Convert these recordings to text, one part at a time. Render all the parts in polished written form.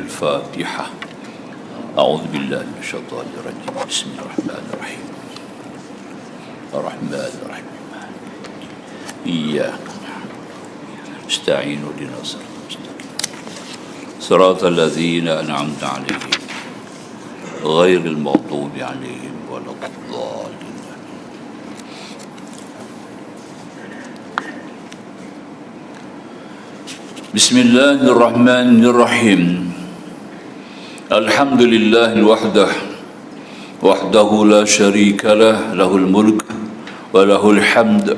الفاتحة. أعوذ بالله من الشيطان الرجيم. بسم الله الرحمن الرحيم. الرحمن الرحيم. إياك نستعين اهدنا الصراط المستقيم صراط الذين أنعمت عليهم غير المغضوب عليهم ولا الضالين. بسم الله الرحمن الرحيم. الحمد لله وحده لا شريك له، له الملك وله الحمد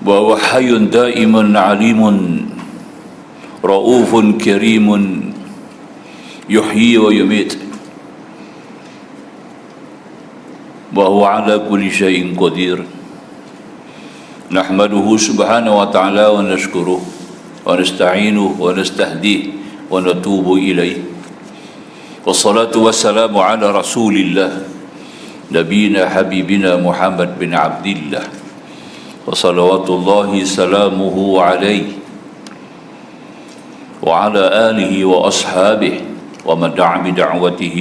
وهو حي دائم عليم رؤوف كريم يحيي ويميت وهو على كل شيء قدير. نحمده سبحانه وتعالى ونشكره ونستعينه ونستهديه ونتوب إليه، والصلاة والسلام على رسول الله نبينا حبيبنا محمد بن عبد الله، وصلوات الله سلامه عليه وعلى آله وأصحابه ومن دعا بدعوته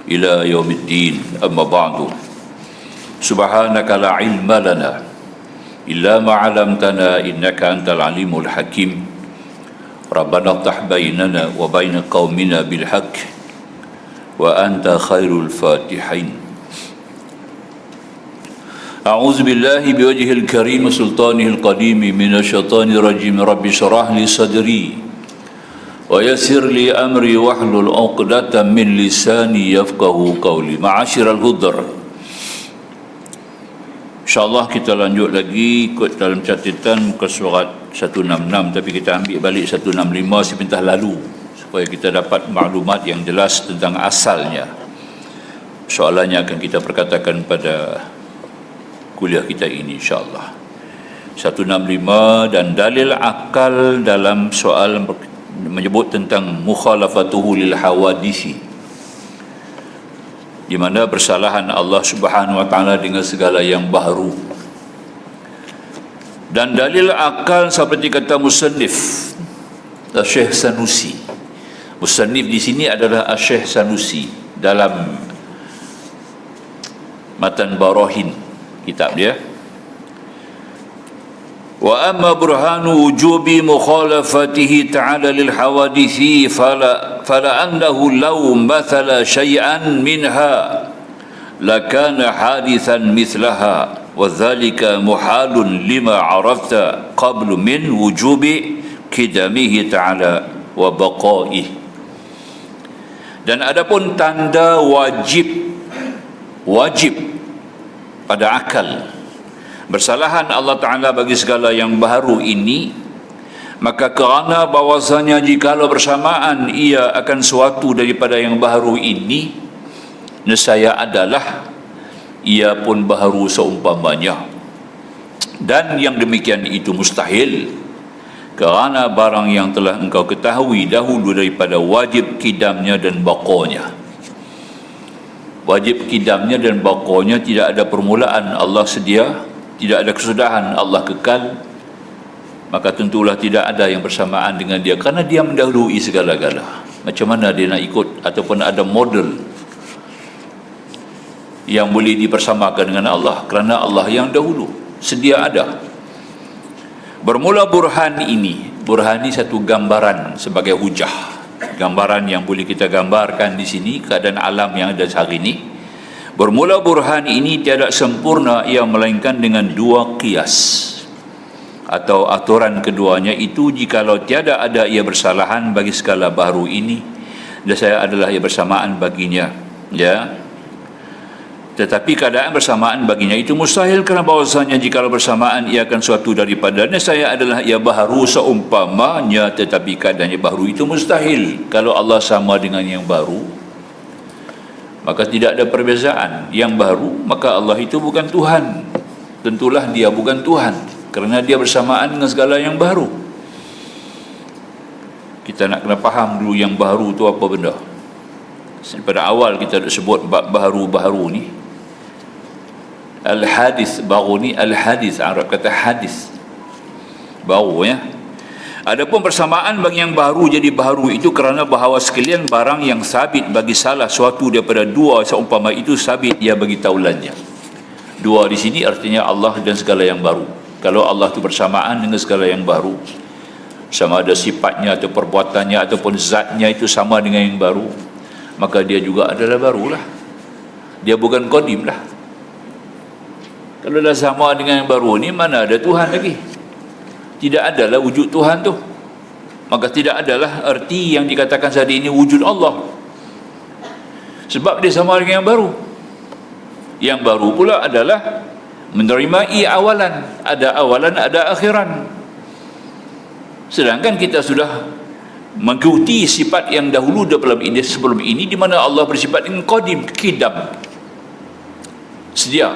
إلى يوم الدين. أما بعد، سبحانك لا علم لنا إلا ما علمتنا إنك أنت العليم الحكيم. ربنا افتح بيننا وبين قومنا بالحق وأنت خير الفاتحين. أعوذ بالله بوجه الكريم سلطانه القديم من الشيطان الرجيم. رب اشرح لي صدري ويسر لي أمري واحلل عقدة من لساني يفقه قولي. معاشر الحضور, InsyaAllah kita lanjut lagi ikut dalam catatan muka surat 166, tapi kita ambil balik 165 sepintas lalu supaya kita dapat maklumat yang jelas tentang asalnya. Soalannya akan kita perkatakan pada kuliah kita ini insyaAllah. 165 dan dalil akal dalam soal menyebut tentang mukhalafatuhu lil hawadisi, di mana bersalahan Allah Subhanahu wa taala dengan segala yang baharu. Dan dalil akal seperti kata musannif Syekh Sanusi. Musannif di sini adalah Syekh Sanusi dalam Matan Barahin kitab dia. Wa amma burhanu wujubi mukhalafatihi ta'ala lil hawadithi fala annahu law mathala shay'an minha lakana hadithan mithlaha wa dhalika muhalun lima arafta qablu min wujubi qidamihi ta'ala wa baqaihi. Dan adapun tanda wajib pada akal bersalahan Allah Ta'ala bagi segala yang baharu ini, maka kerana bahawasanya jikalau bersamaan ia akan suatu daripada yang baharu ini, nescaya adalah ia pun baharu seumpamanya. Dan yang demikian itu mustahil, kerana barang yang telah engkau ketahui dahulu daripada wajib kidamnya dan baqanya. Wajib kidamnya dan baqanya tidak ada permulaan, Allah sedia, tidak ada kesudahan, Allah kekal, maka tentulah tidak ada yang bersamaan dengan dia, kerana dia mendahului segala-gala. Macam mana dia nak ikut ataupun ada model yang boleh dipersamakan dengan Allah, kerana Allah yang dahulu sedia ada. Bermula burhan ini satu gambaran sebagai hujah, gambaran yang boleh kita gambarkan di sini keadaan alam yang ada hari ini. Bermula burhan ini tiada sempurna ia melainkan dengan dua qiyas atau aturan keduanya itu, jikalau tiada ada ia bersalahan bagi segala baharu ini, dan saya adalah ia bersamaan baginya, ya. Tetapi keadaan bersamaan baginya itu mustahil, kerana bahawasanya jikalau bersamaan ia akan suatu daripadanya, saya adalah ia baharu seumpamanya, tetapi keadaannya baharu itu mustahil. Kalau Allah sama dengan yang baru, maka tidak ada perbezaan. Yang baru, maka Allah itu bukan Tuhan, tentulah dia bukan Tuhan, kerana dia bersamaan dengan segala yang baru. Kita nak kena faham dulu yang baru tu apa benda. Pada awal kita dah sebut baharu ni, al-hadis, baru ni al-hadis, Arab kata hadis. baru ya. Adapun persamaan bagi yang baru jadi baharu itu kerana bahawa sekalian barang yang sabit bagi salah suatu daripada dua seumpama itu sabit ia bagi taulannya. Dua di sini artinya Allah dan segala yang baru. Kalau Allah itu bersamaan dengan segala yang baru, sama ada sifatnya atau perbuatannya ataupun zatnya itu sama dengan yang baru, maka dia juga adalah barulah. Dia bukan qadim lah. Kalau dah sama dengan yang baru ni, mana ada Tuhan lagi? Tidak adalah wujud Tuhan tu. Maka tidak adalah erti yang dikatakan tadi ini wujud Allah. Sebab dia sama dengan yang baru. Yang baru pula adalah menerimai awalan. Ada awalan, ada akhiran. Sedangkan kita sudah mengikuti sifat yang dahulu sebelum ini, di mana Allah bersifat dengan qadim, kidam, sedia.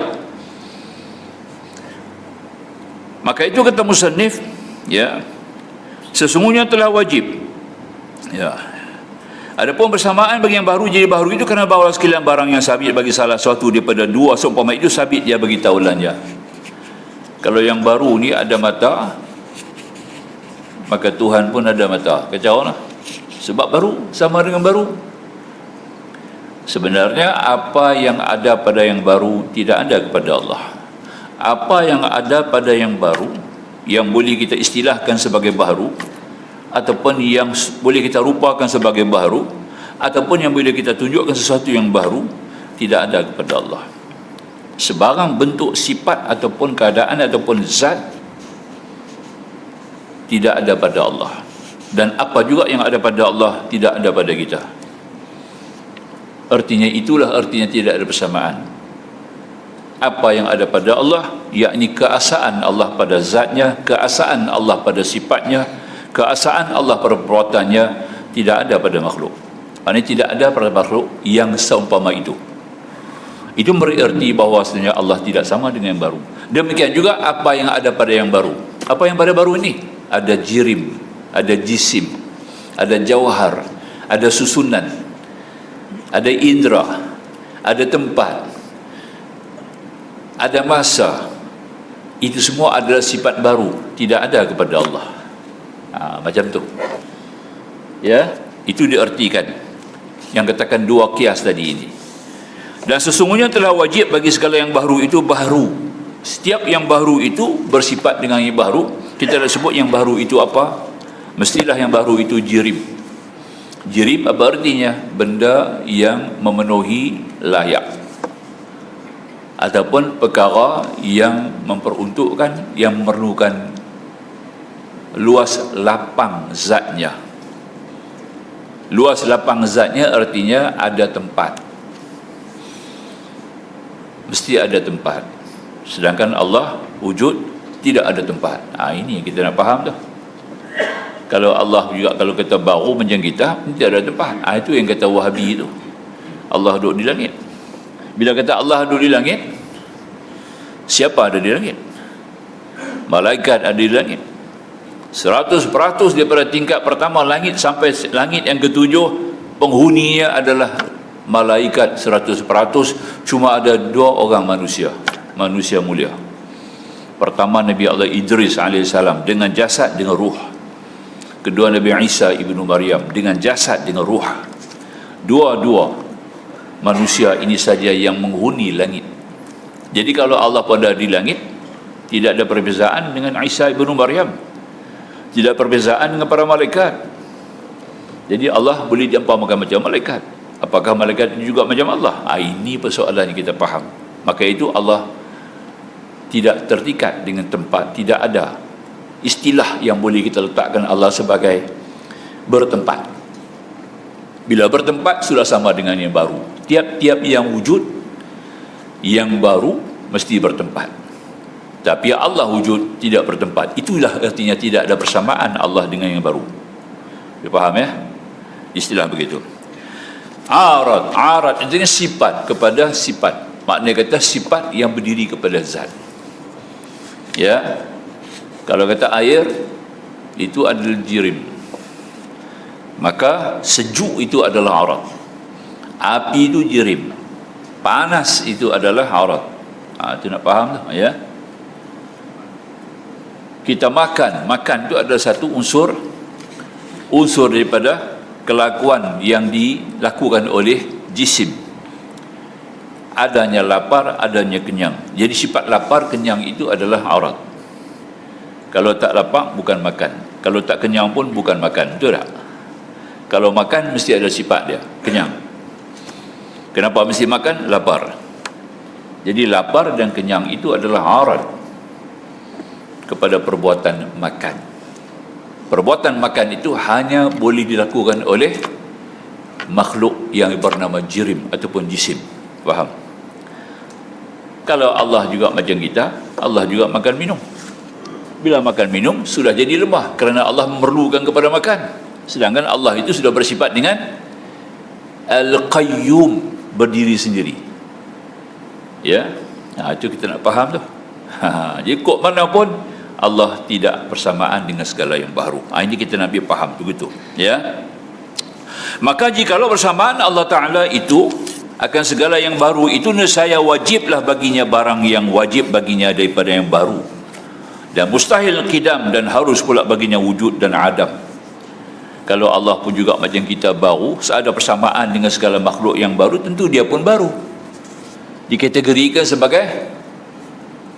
Maka itu kata musannif, ya, sesungguhnya telah wajib, ya. Adapun bersamaan bagi yang baru jadi baru itu kerana bahawa sekalian barang yang sabit bagi salah suatu daripada dua seumpama itu sabit dia bagi taulannya. Kalau yang baru ni ada mata, maka Tuhan pun ada mata. Kacau lah. Sebab baru sama dengan baru. Sebenarnya apa yang ada pada yang baru tidak ada kepada Allah. Apa yang ada pada yang baru, yang boleh kita istilahkan sebagai baharu, ataupun yang boleh kita rupakan sebagai baharu, ataupun yang boleh kita tunjukkan sesuatu yang baru, tidak ada kepada Allah. Sebarang bentuk sifat ataupun keadaan ataupun zat tidak ada pada Allah. Dan apa juga yang ada pada Allah tidak ada pada kita. Artinya itulah artinya tidak ada persamaan. Apa yang ada pada Allah, yakni keasaan Allah pada zatnya, keasaan Allah pada sifatnya, keasaan Allah pada perbuatannya, tidak ada pada makhluk. Maksudnya tidak ada pada makhluk yang seumpama itu. Itu bererti bahawa sebenarnya Allah tidak sama dengan yang baru. Demikian juga apa yang ada pada yang baru. Apa yang pada baru ini? Ada jirim, ada jisim, ada jauhar, ada susunan, ada indera, ada tempat, ada masa. Itu semua adalah sifat baru, tidak ada kepada Allah. Macam tu, ya. Itu diartikan yang katakan dua kias tadi ini. Dan sesungguhnya telah wajib bagi segala yang baru itu baharu. Setiap yang baru itu bersifat dengan yang baru. Kita dah sebut yang baru itu apa? Mestilah yang baru itu jirim. Jirim apa artinya? Benda yang memenuhi layak, ataupun perkara yang memperuntukkan, yang memerlukan luas lapang zatnya. Luas lapang zatnya artinya ada tempat, mesti ada tempat. Sedangkan Allah wujud tidak ada tempat. Ini yang kita nak faham tu. Kalau Allah juga, kalau kata baru macam kita, tidak ada tempat. Itu yang kata Wahabi itu, Allah duduk di langit. Bila kata Allah duduk di langit, siapa ada di langit? Malaikat ada di langit. 100% daripada tingkat pertama langit sampai langit yang ketujuh, penghuninya adalah malaikat 100%. Cuma ada 2 orang manusia mulia. Pertama Nabi Allah Idris alaihissalam dengan jasad, dengan ruh. Kedua Nabi Isa ibnu Maryam dengan jasad, dengan ruh. Dua-dua manusia ini saja yang menghuni langit. Jadi kalau Allah pada di langit, tidak ada perbezaan dengan Isa ibnu Maryam, tidak perbezaan dengan para malaikat. Jadi Allah boleh diumpamakan macam malaikat. Apakah malaikat itu juga macam Allah? Ini persoalan yang kita faham. Maka itu Allah tidak tertikat dengan tempat. Tidak ada istilah yang boleh kita letakkan Allah sebagai bertempat. Bila bertempat sudah sama dengan yang baru. Tiap-tiap yang wujud, yang baru mesti bertempat. Tapi Allah wujud tidak bertempat. Itulah artinya tidak ada persamaan Allah dengan yang baru. Dia faham ya? Istilah begitu. Arad artinya sifat kepada sifat. Maknanya kata sifat yang berdiri kepada zat. Ya. Kalau kata air itu adalah jirim, maka sejuk itu adalah arad. Api itu jirim. Panas itu adalah arad. Itu nak faham tak ya? Kita makan itu adalah satu unsur daripada kelakuan yang dilakukan oleh jisim. Adanya lapar, adanya kenyang. Jadi sifat lapar, kenyang itu adalah aurat. Kalau tak lapar, bukan makan. Kalau tak kenyang pun bukan makan. Betul tak? Kalau makan, mesti ada sifat dia, kenyang. Kenapa mesti makan? Lapar. Jadi lapar dan kenyang itu adalah aurat kepada perbuatan makan. Perbuatan makan itu hanya boleh dilakukan oleh makhluk yang bernama jirim ataupun jisim. Faham? Kalau Allah juga macam kita, Allah juga makan minum. Bila makan minum, sudah jadi lemah kerana Allah memerlukan kepada makan. Sedangkan Allah itu sudah bersifat dengan Al-Qayyum, berdiri sendiri. Ya, itu kita nak faham tu. Jadi kok mana pun Allah tidak bersamaan dengan segala yang baru. Ini kita nak biar faham begitu. Ya. Maka jikalau bersamaan Allah Ta'ala itu akan segala yang baru, itu nescaya wajiblah baginya barang yang wajib baginya daripada yang baru, dan mustahil qidam, dan harus pula baginya wujud dan adam. Kalau Allah pun juga macam kita baru, seada persamaan dengan segala makhluk yang baru, tentu dia pun baru. Dikategorikan sebagai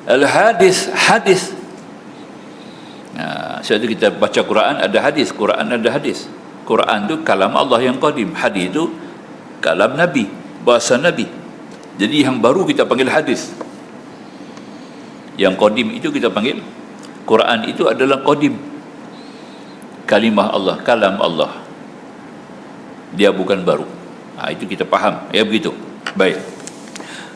al-hadis, hadis. Sebab itu kita baca Quran ada hadis, Quran ada hadis. Quran tu kalam Allah yang qadim, hadis tu kalam Nabi, bahasa Nabi. Jadi yang baru kita panggil hadis, yang qadim itu kita panggil Quran. Itu adalah qadim, kalimah Allah, kalam Allah, dia bukan baru. Itu kita faham, ya begitu. Baik.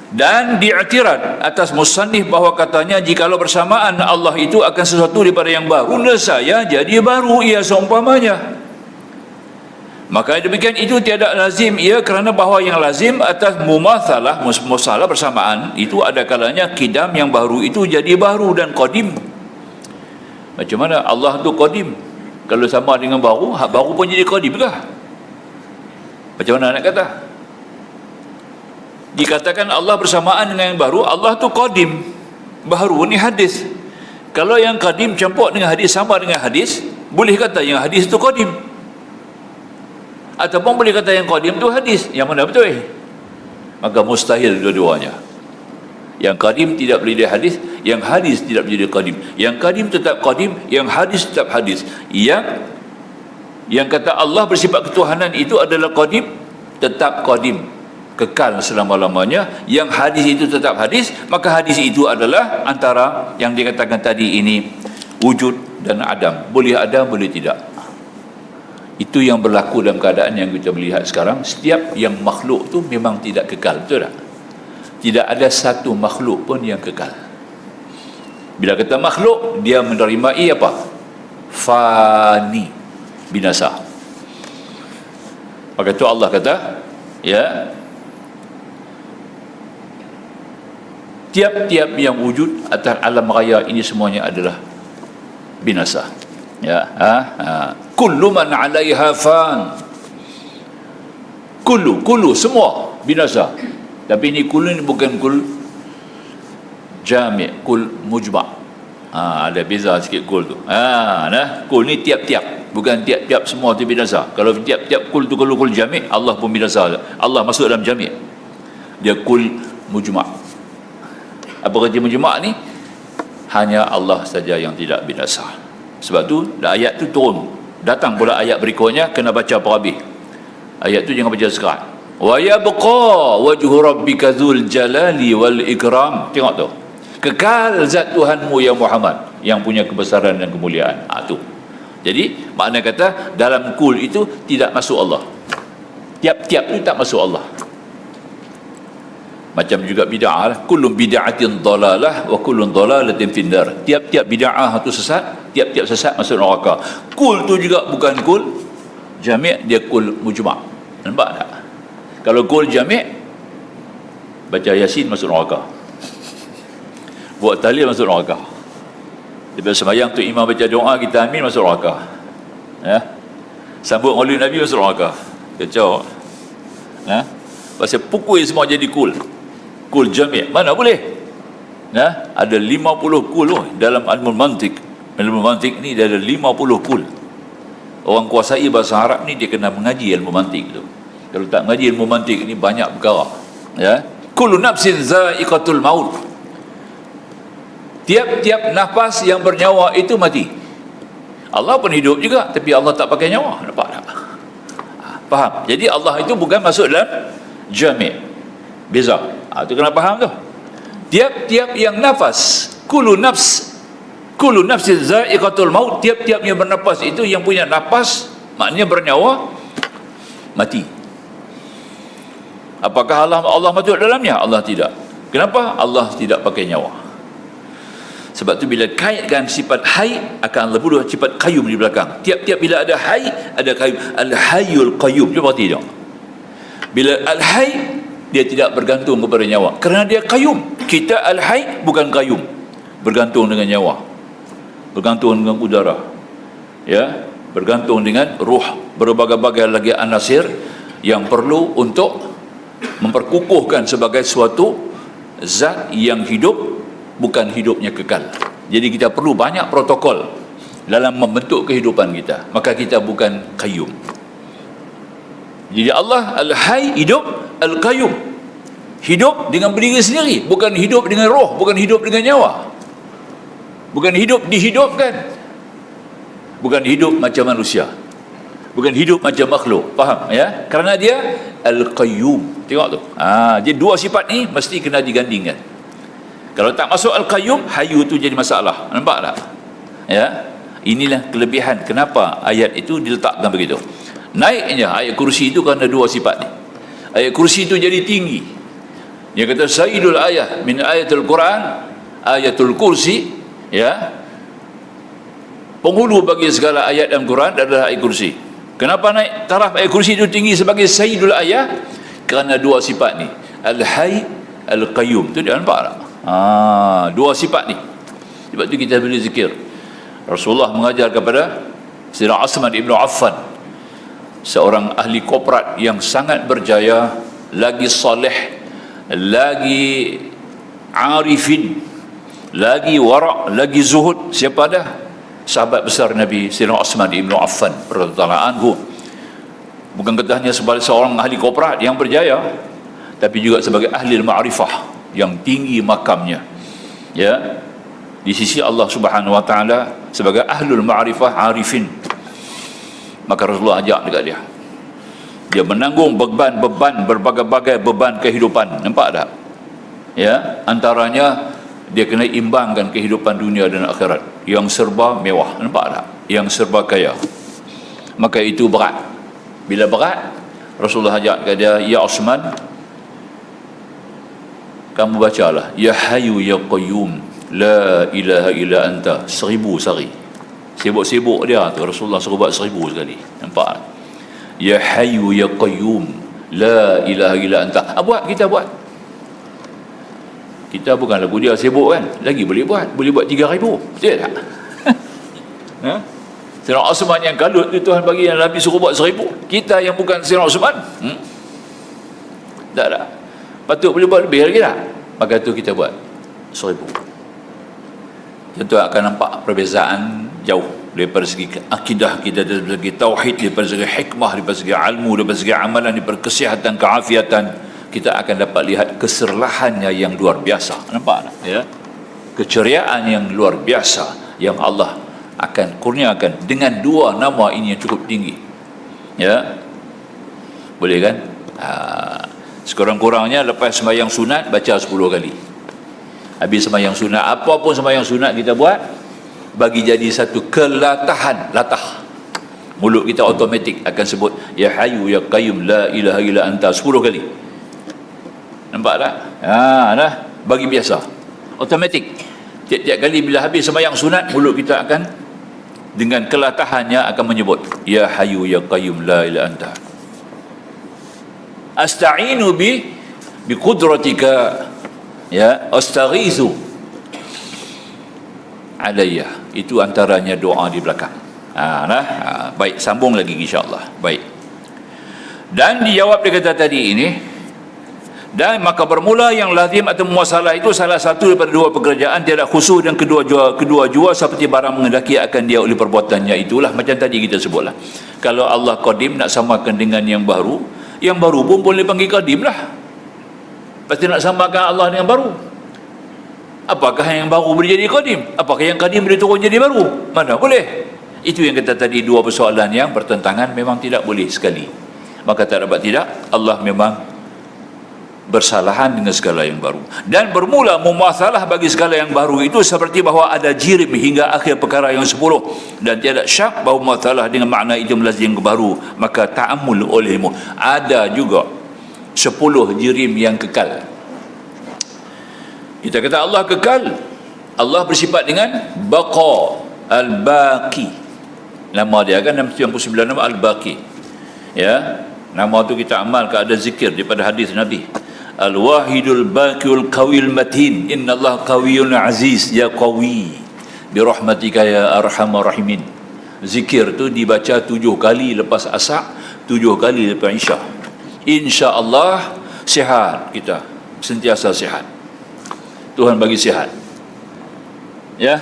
Dan diiktirad atas musannif bahawa katanya jikalau bersamaan Allah itu akan sesuatu daripada yang baru, nescaya jadi baru ia seumpamanya. Maka demikian itu tiada lazim ia, kerana bahawa yang lazim atas mumatsalah bersamaan itu ada kalanya qidam, yang baru itu jadi baru, dan qadim. Macam mana Allah tu qadim? Kalau sama dengan baru, baru pun jadi qadim kah? Macam mana nak kata? Dikatakan Allah bersamaan dengan yang baru, Allah tu qadim, baru ni hadis. Kalau yang qadim campur dengan hadis, sama dengan hadis, boleh kata yang hadis tu qadim, ataupun boleh kata yang qadim tu hadis. Yang mana betul? Maka mustahil dua-duanya. Yang qadim tidak boleh jadi hadis, yang hadis tidak boleh jadi qadim. Yang qadim tetap qadim, yang hadis tetap hadis. Yang kata Allah bersifat ketuhanan itu adalah qadim, tetap qadim, kekal selama-lamanya. Yang hadis itu tetap hadis, maka hadis itu adalah antara yang dikatakan tadi ini, wujud dan adam. Boleh ada, boleh tidak. Itu yang berlaku dalam keadaan yang kita melihat sekarang. Setiap yang makhluk tu memang tidak kekal, betul tak? Tidak ada satu makhluk pun yang kekal. Bila kata makhluk, dia menerimai apa? Fani, binasa. Maka itu Allah kata, ya, tiap-tiap yang wujud atas alam raya ini semuanya adalah binasa. Ya, kullu man 'alaiha fan. Kullu semua binasa. Tapi ini kul ini bukan kul jami', kul mujma'. Ada beza sikit kul tu. Kul ni tiap-tiap, bukan tiap-tiap semua tu binasa. Kalau tiap-tiap kul tu kul jami', Allah pun binasa. Allah masuk dalam jami'. Dia kul mujma'. Apa kerja mujma' ni? Hanya Allah saja yang tidak binasa. Sebab tu ayat tu turun, datang pula ayat berikutnya, kena baca apa habis. Ayat tu jangan baca sekarang. Wa yabqa wajhu rabbika dzul jalali wal ikram. Tengok tu, kekal zat Tuhanmu ya Muhammad, yang punya kebesaran dan kemuliaan. Tu. Jadi makna kata dalam kul itu tidak masuk Allah. Tiap-tiap itu tak masuk Allah. Macam juga bid'ah, kullu bid'atin dhalalah wa kullu dhalalatin finnar. Tiap-tiap bid'ah itu sesat, tiap-tiap sesat masuk neraka. Kul tu juga bukan kul jami', dia kul mujma'. Nampak tak? Kalau kul jami', baca Yasin masuk neraka, buat tahlil masuk neraka. Lepas sembahyang tu imam baca doa, kita amin, masuk neraka. Ya. Sambut maulid Nabi, masuk neraka. Kacau. Ya. Pasal pukul semua jadi kul. Kul jami', mana boleh? Ada 50 kul dalam ilmu mantik. Ilmu mantik ni dia ada 50 pul. Orang kuasai bahasa Arab ni dia kena mengaji ilmu mantik tu. Kalau tak mengaji ilmu mantik ni banyak perkara. Ya. Kullu nafsin za'iqatul maut. Tiap-tiap nafas yang bernyawa itu mati. Allah pun hidup juga, tapi Allah tak pakai nyawa. Nampak tak? Faham? Jadi Allah itu bukan masuk dalam jami'. Beza. Itu kena faham tu. Tiap-tiap yang nafas, kullu nafsin za'iqatul maut, tiap-tiap yang bernafas itu, yang punya nafas maknanya bernyawa, mati. Apakah Allah masuk dalamnya? Allah tidak. Kenapa? Allah tidak pakai nyawa. Sebab tu bila kaitkan sifat hayy akan lebih sifat qayyum di belakang. Tiap-tiap bila ada hayy, ada qayyum. Al-hayyul qayyum. Cuba perhati tengok. Bila al-hayy, dia tidak bergantung kepada nyawa, kerana dia qayyum. Kita al-hayy bukan qayyum, bergantung dengan nyawa, bergantung dengan udara, ya, bergantung dengan ruh, berbagai-bagai lagi anasir yang perlu untuk memperkukuhkan sebagai suatu zat yang hidup, bukan hidupnya kekal. Jadi kita perlu banyak protokol dalam membentuk kehidupan kita. Maka kita bukan qayyum. Jadi Allah al-hayy, hidup, al-qayyum, hidup dengan berdiri sendiri, bukan hidup dengan roh, bukan hidup dengan nyawa, bukan hidup dihidupkan, bukan hidup macam manusia, bukan hidup macam makhluk. Faham ya? Kerana dia al-qayyum. Tengok tu. Jadi dua sifat ni mesti kena digandingkan. Kalau tak masuk al-qayyum, hayyu tu jadi masalah. Nampak tak? Ya. Inilah kelebihan kenapa ayat itu diletakkan begitu. Naiknya ayat kursi itu kerana dua sifat ni. Ayat kursi itu jadi tinggi. Dia kata sayyidul ayat min ayatul Quran, ayatul kursi, ya. Penghulu bagi segala ayat dalam Quran adalah ayat kursi. Kenapa naik taraf ayat kursi itu tinggi sebagai sayyidul ayat? Kerana dua sifat ni, al-hayy, al-qayyum. Tu dia nampak tak? Dua sifat ni. Sebab tu kita bila zikir, Rasulullah mengajar kepada Sayyidina Uthman ibn Affan, seorang ahli korporat yang sangat berjaya, lagi soleh, lagi arifin, lagi wara', lagi zuhud. Siapa dah? Sahabat besar Nabi Sayyidina Uthman ibn Affan radhiyallahu anhu. Bukan kata hanya sebagai seorang ahli korporat yang berjaya, tapi juga sebagai ahli ma'rifah yang tinggi makamnya, ya, di sisi Allah Subhanahu wa taala sebagai ahlul ma'rifah arifin. Maka Rasulullah ajak dekat dia menanggung beban berbagai-bagai beban kehidupan. Nampak tak? Ya, antaranya dia kena imbangkan kehidupan dunia dan akhirat yang serba mewah. Nampak tak? Yang serba kaya. Maka itu berat. Bila berat, Rasulullah ajak ke dia, ya Uthman, kamu bacalah ya hayyu ya qayyum la ilaha illa anta 1000 sehari. Sibuk-sibuk dia tu Rasulullah suruh buat 1000 sekali. Nampak? Ya hayyu ya qayyum la ilaha illa anta. Buat, kita buat. Kita bukan lagu dia sibuk kan, lagi boleh buat 3000. Betul tak? Ha? Sayyidina Uthman yang kalut tu Tuhan bagi, yang Nabi suruh buat 1000. Kita yang bukan Sayyidina Uthman, tak. Patut boleh buat lebih lagi tak? Maka tu kita buat 1000. Tentu akan nampak perbezaan jauh daripada segi akidah kita, daripada segi tauhid, daripada segi hikmah, daripada segi ilmu, daripada segi amalan, daripada kesihatan, keafiatan. Kita akan dapat lihat keserlahannya yang luar biasa. Nampak tak? Ya? Keceriaan yang luar biasa yang Allah akan kurniakan dengan dua nama ini yang cukup tinggi. Ya, boleh kan? Sekurang-kurangnya lepas sembahyang sunat baca 10 kali. Habis sembahyang sunat, apapun sembahyang sunat kita buat, bagi jadi satu kelatahan, latah. Mulut kita automatik akan sebut ya hayyu ya qayyum la ilaha illa anta 10 kali. Nampak tak? Dah bagi biasa, automatik. Tiap-tiap kali bila habis sembahyang sunat, mulut kita akan dengan kelatahannya akan menyebut ya hayyu ya qayyum la ilaha anta asta'inu bi qudratika, ya, astaghizu alayya. Itu antaranya doa di belakang. Baik, sambung lagi insya-Allah. Baik. Dan dijawab dia kata tadi ini, Dan maka bermula yang lazim atau muasalah itu salah satu daripada dua pekerjaan tiada khusus dan kedua jua seperti barang mengendaki akan dia oleh perbuatannya. Itulah macam tadi kita sebutlah. Kalau Allah qadim nak samakan dengan yang baru pun boleh panggil qadim lah. Pasti nak samakan Allah dengan baru. Apakah yang baru boleh jadi qadim? Apakah yang qadim boleh turun jadi baru? Mana boleh? Itu yang kata tadi, dua persoalan yang bertentangan, memang tidak boleh sekali. Maka tak dapat tidak, Allah memang bersalahan dengan segala yang baru. Dan bermula mumasalah bagi segala yang baru itu seperti bahawa ada jirim hingga akhir perkara yang 10, dan tiada syak bahawa mumasalah dengan makna itu melazim yang baru. Maka ta'amul olehmu. Ada juga 10 jirim yang kekal. Kita kata Allah kekal, Allah bersifat dengan baqa, al-baqi. Nama dia kan 99 nama al-baqi. Ya, nama tu kita amal ke, ada zikir daripada hadis Nabi. Al-wahidul baqiul qawil matin, innallaha qawiyyun aziz ya qawi bi rahmatika ya arhamar rahimin. Zikir tu dibaca 7 kali lepas asar, 7 kali lepas isya. Insya-Allah sihat kita, sentiasa sihat. Tuhan bagi sihat. Ya.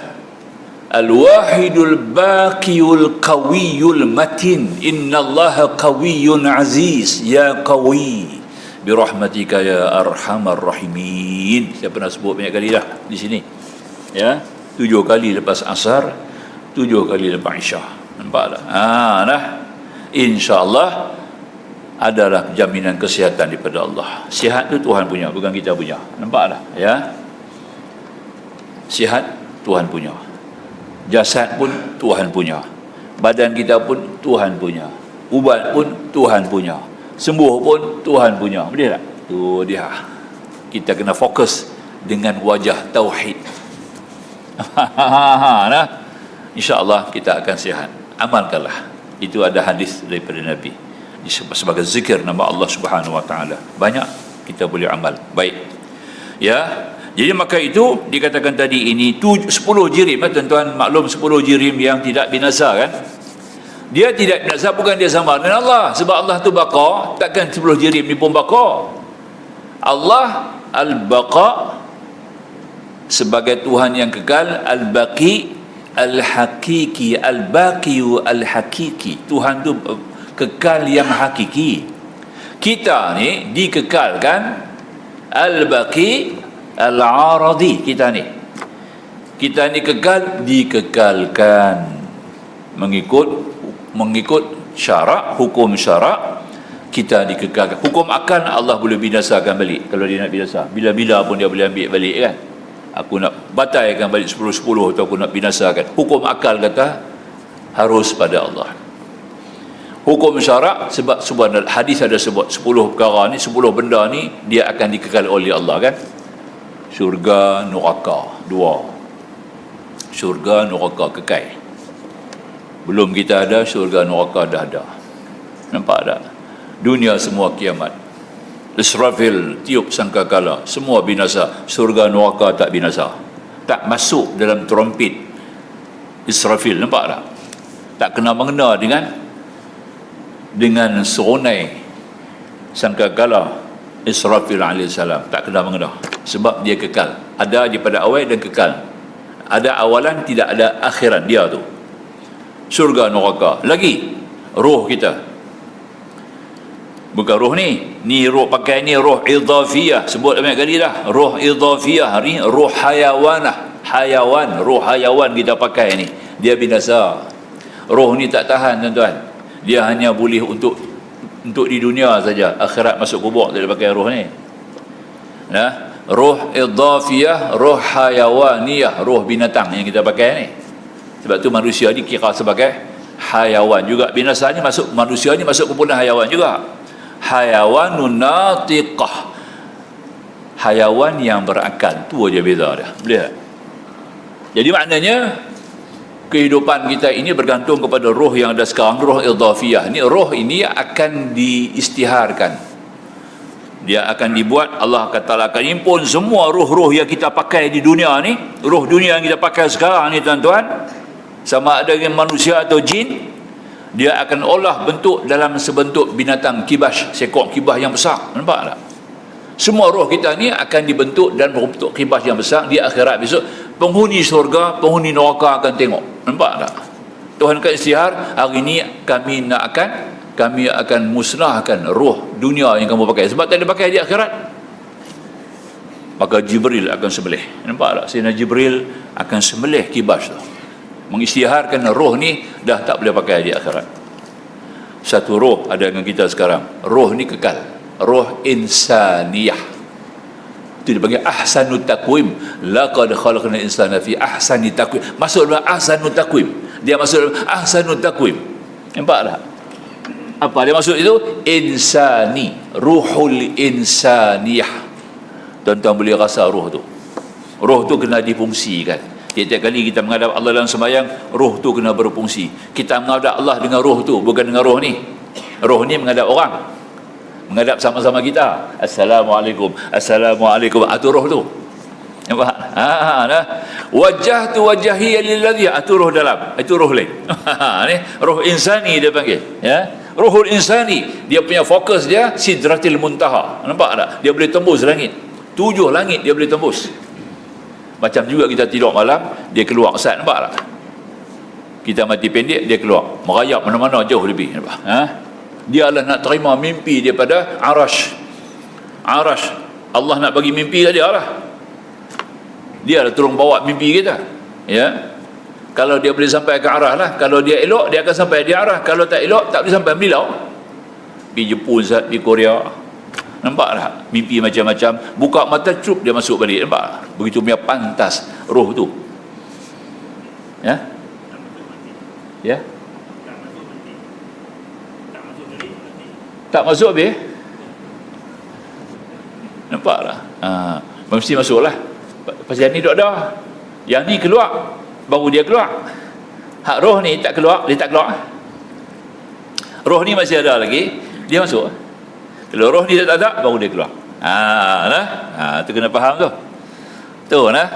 Al-wahidul baqiul qawiyyul matin, innallaha qawiyyun aziz ya qawi birahmatika ya arhamar rahimin. Saya pernah sebut banyak kali dah di sini. Ya, 7 kali lepas asar, 7 kali lepas isya. Nampak tak? Nah, insya-Allah adalah jaminan kesihatan daripada Allah. Sihat tu Tuhan punya, bukan kita punya. Nampak tak? Ya. Sihat Tuhan punya. Jasad pun Tuhan punya. Badan kita pun Tuhan punya. Ubat pun Tuhan punya. Sembuh pun Tuhan punya. Boleh tak? Tu dia. Kita kena fokus dengan wajah tauhid. Nah, insya-Allah kita akan sihat. Amalkanlah. Itu ada hadis daripada Nabi. Sebagai zikir nama Allah Subhanahu wa taala. Banyak kita boleh amal. Baik. Ya. Jadi maka itu dikatakan tadi ini 10 jirim, tuan-tuan maklum 10 jirim yang tidak binasa kan? Dia tidak binasa bukan dia sama dengan Allah, sebab Allah tu baqa, takkan 10 jirim ni pun baqa. Allah al-baqa sebagai Tuhan yang kekal, al-baqi al-hakiki, al-baqi al-hakiki. Tuhan tu kekal yang hakiki. Kita ni dikekalkan al-baqi al-aradi. Kita ni kekal, dikekalkan mengikut syarak, hukum syarak. Kita dikekalkan. Hukum akal Allah boleh binasakan balik kalau dia nak binasa. Bila-bila pun dia boleh ambil balik kan. Aku nak bataikan balik 10-10 atau aku nak binasakan. Hukum akal kata harus pada Allah. Hukum syarak sebab hadis ada sebut 10 perkara ni, 10 benda ni dia akan dikekal oleh Allah kan. Syurga, neraka, 2. Syurga, neraka kekal. Belum kita ada, syurga, neraka dah ada. Nampak tak? Dunia semua kiamat. Israfil tiup sangkakala, semua binasa. Syurga, neraka tak binasa. Tak masuk dalam trompet Israfil, nampak tak? Tak kena mengena dengan seronai sangkakala Israfil alaihissalam, tak kena mengena. Sebab dia kekal. Ada daripada awal dan kekal. Ada awalan, tidak ada akhiran dia tu. Syurga, neraka. Lagi roh kita. Bukan roh ni roh pakai ni roh idhafiyah. Sebut banyak kali dah. Roh idhafiyah ni roh hayawanah. Roh hayawan kita pakai ni. Dia binasa. Roh ni tak tahan tuan-tuan. Dia hanya boleh untuk di dunia saja. Akhirat masuk kubur tak boleh pakai roh ni. Nah, roh idhafiyah, roh hayawaniyah, roh binatang yang kita pakai ni. Sebab tu manusia dikira sebagai hayawan juga. Binasa ni masuk, manusia ni masuk kumpulan hayawan juga. Hayawanun natiqah, hayawan yang berakal. Tu aja beza dia. Boleh tak? Jadi maknanya kehidupan kita ini bergantung kepada roh yang ada sekarang, roh idhafiyah. Ni roh ini akan diistiharkan. Dia akan dibuat, Allah kata akan impun semua roh-roh yang kita pakai di dunia ni, roh dunia yang kita pakai sekarang ni tuan-tuan, sama ada dengan manusia atau jin, dia akan olah bentuk dalam sebentuk binatang kibas, seekor kibas yang besar. Nampak tak? Semua roh kita ni akan dibentuk dan berbentuk kibas yang besar di akhirat besok. Penghuni syurga, penghuni neraka akan tengok. Nampak tak? Tuhan akan isytihar, hari ni kami akan musnahkan roh dunia yang kamu pakai sebab tak ada pakai di akhirat. Maka Jibril akan sembelih. Nampak tak? Sayyidina Jibril akan sembelih kibas tu, mengisytiharkan roh ni dah tak boleh pakai di akhirat. Satu roh ada dengan kita sekarang. Roh ni kekal, roh insaniyah. Itu dipanggil ahsanut taqwim. Laqad khalaqnal insana fi ahsani taqwim. Masuk dalam ahsanut taqwim. Dia masuk dalam ahsanut taqwim. Nampak tak? Apa dia maksud itu? Insani, ruhul insaniyah. Tuan-tuan boleh rasa roh tu. Roh tu kena difungsikan. Tiap-tiap kali kita menghadap Allah dalam sembahyang, roh tu kena berfungsi. Kita menghadap Allah dengan roh tu, bukan dengan roh ni. Roh ni menghadap orang, menghadap sama-sama kita. Assalamualaikum, Assalamualaikum. Itu roh tu. Nampak? Wajjahtu wajhiya lilladzi, itu roh dalam. Itu roh lain. Ni roh insani dia panggil, ya. Rohul insani, dia punya fokus dia sidratil muntaha. Nampak tak? Dia boleh tembus langit. 7 langit dia boleh tembus. Macam juga kita tidur malam, dia keluar. Ustaz, nampak tak? Kita mati pendek, dia keluar. Merayap mana-mana jauh lebih. Nampak? Dia lah nak terima mimpi daripada arash. Arash. Allah nak bagi mimpi kat dia lah. Dia lah tolong bawa mimpi kita. Ya. Kalau dia boleh sampai ke arah lah. Kalau dia elok, dia akan sampai di arah. Kalau tak elok, tak boleh sampai Milau. Pergi Jepun, di Korea. Nampak tak? Mimpi macam-macam. Buka mata, cup, dia masuk balik. Nampak tak? Begitu punya pantas roh tu. Ya? Ya? Tak masuk habis? Nampak tak? Mesti masuk lah. Pasal ni duduk dah. Yang ni keluar, baru dia keluar. Hak roh ni tak keluar, dia tak keluar. Roh ni masih ada lagi, dia masuk. Kalau roh ni tak ada, baru dia keluar. Tu kena faham tu. Tu nah.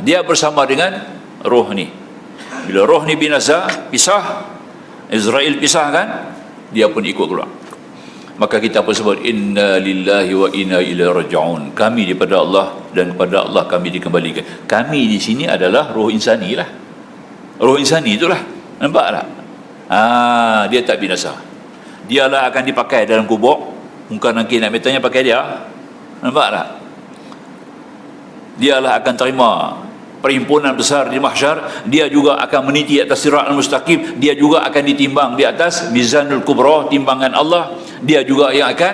Dia bersama dengan roh ni. Bila roh ni binasa, pisah, Israel pisahkan, dia pun ikut keluar. Maka kita pun sebut inna lillahi wa inna ilaihi raji'un. Kami daripada Allah dan kepada Allah kami dikembalikan. Kami di sini adalah roh insani lah. Roh insani itulah. Nampak tak? Dia tak binasa. Dialah akan dipakai dalam kubur. Muka nangki nak bertanya pakai dia. Nampak tak? Dialah akan terima perhimpunan besar di mahsyar. Dia juga akan meniti atas siratal mustaqim. Dia juga akan ditimbang di atas mizanul kubra, timbangan Allah. Dia juga yang akan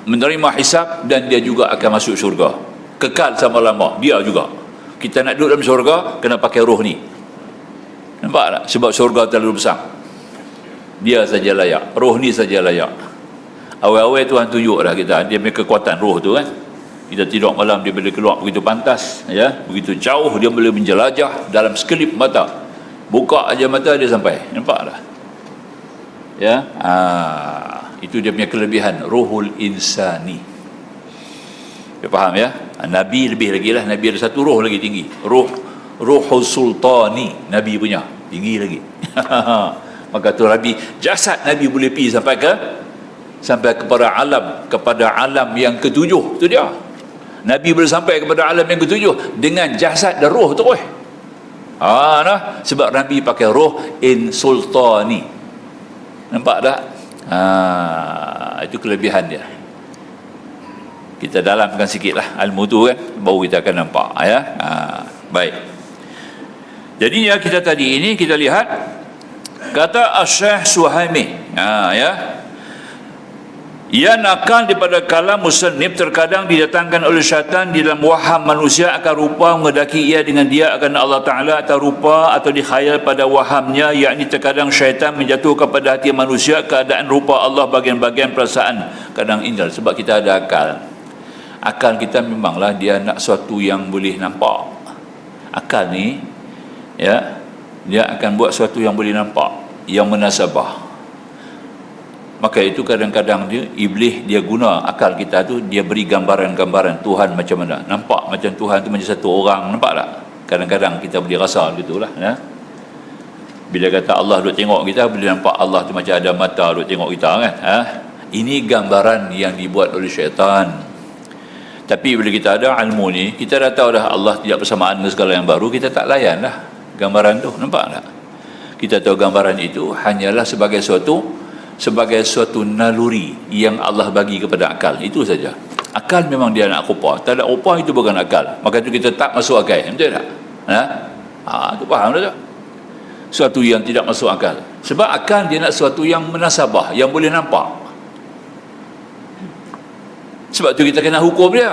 menerima hisab dan dia juga akan masuk syurga. Kekal sama lama. Dia juga. Kita nak duduk dalam syurga, kena pakai roh ni. Nampak tak? Sebab syurga terlalu besar. Dia saja layak. Roh ni saja layak. Awal-awal Tuhan tunjuk dah kita, dia punya kekuatan roh tu kan. Kita tidur malam, dia boleh keluar begitu pantas, ya, begitu jauh, dia boleh menjelajah dalam sekelip mata. Buka aja mata dia sampai. Nampak tak? Ya, itu dia punya kelebihan ruhul insani. Dia faham ya? Nabi lebih lagi lah. Nabi ada satu roh lagi tinggi. Ruhul sultani, Nabi punya tinggi lagi. Maka tu Nabi, jasad Nabi boleh pergi sampai kepada alam yang ketujuh. Tu dia. Nabi boleh sampai kepada alam yang ketujuh dengan jasad dan roh tu. Sebab Nabi pakai roh in sultani. Nampak tak? Itu kelebihan dia. Kita dalamkan sikit lah ilmu tu kan, baru kita akan nampak ya. Baik. Jadinya kita tadi ini kita lihat kata Asy-Syaikh Suhaimi, ya. Ia nakal daripada kalam musannif terkadang didatangkan oleh syaitan di dalam waham manusia akan rupa mengedaki ia dengan dia akan Allah Ta'ala atau rupa atau dikhayal pada wahamnya, yakni terkadang syaitan menjatuhkan pada hati manusia keadaan rupa Allah bagian-bagian perasaan kadang indal. Sebab kita ada akal kita memanglah dia nak sesuatu yang boleh nampak. Akal ni ya, dia akan buat sesuatu yang boleh nampak, yang munasabah. Maka itu kadang-kadang iblis dia guna akal kita tu, dia beri gambaran-gambaran Tuhan macam mana. Nampak macam Tuhan tu macam satu orang, nampak tak? Kadang-kadang kita boleh rasa begitulah ya. Bila kata Allah duk tengok kita, boleh nampak Allah tu macam ada mata duk tengok kita kan. Ini gambaran yang dibuat oleh syaitan. Tapi bila kita ada ilmu ni, kita dah tahu dah Allah tidak bersamaan dengan segala yang baru, kita tak layan dah gambaran tu. Nampak tak? Kita tahu gambaran itu hanyalah sebagai suatu naluri yang Allah bagi kepada akal. Itu saja. Akal memang dia nak rupa. Tak ada rupa itu bukan akal. Maka itu kita tak masuk akal. Betul tak? Itu faham tak? Suatu yang tidak masuk akal. Sebab akal dia nak suatu yang menasabah, yang boleh nampak. Sebab tu kita kena hukum dia.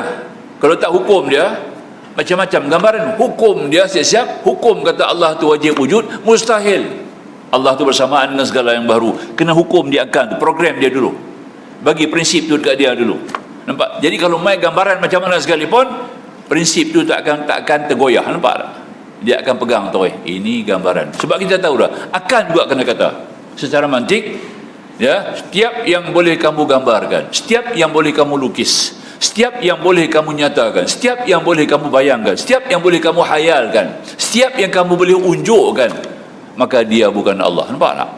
Kalau tak hukum dia, macam-macam gambaran. Hukum dia siap-siap. Hukum kata Allah tu wajib wujud, mustahil. Allah tu bersamaan dengan segala yang baru. Kena hukum dia akan program dia dulu. Bagi prinsip tu dekat dia dulu. Nampak? Jadi kalau main gambaran macam mana sekalipun, prinsip tu tak akan tergoyah. Nampak tak? Dia akan pegang tu. Ini gambaran. Sebab kita tahu dah, akan juga kena kata. Secara mantik, ya, setiap yang boleh kamu gambarkan, setiap yang boleh kamu lukis, setiap yang boleh kamu nyatakan, setiap yang boleh kamu bayangkan, setiap yang boleh kamu hayalkan, setiap yang kamu boleh unjukkan, maka dia bukan Allah. Nampak tak?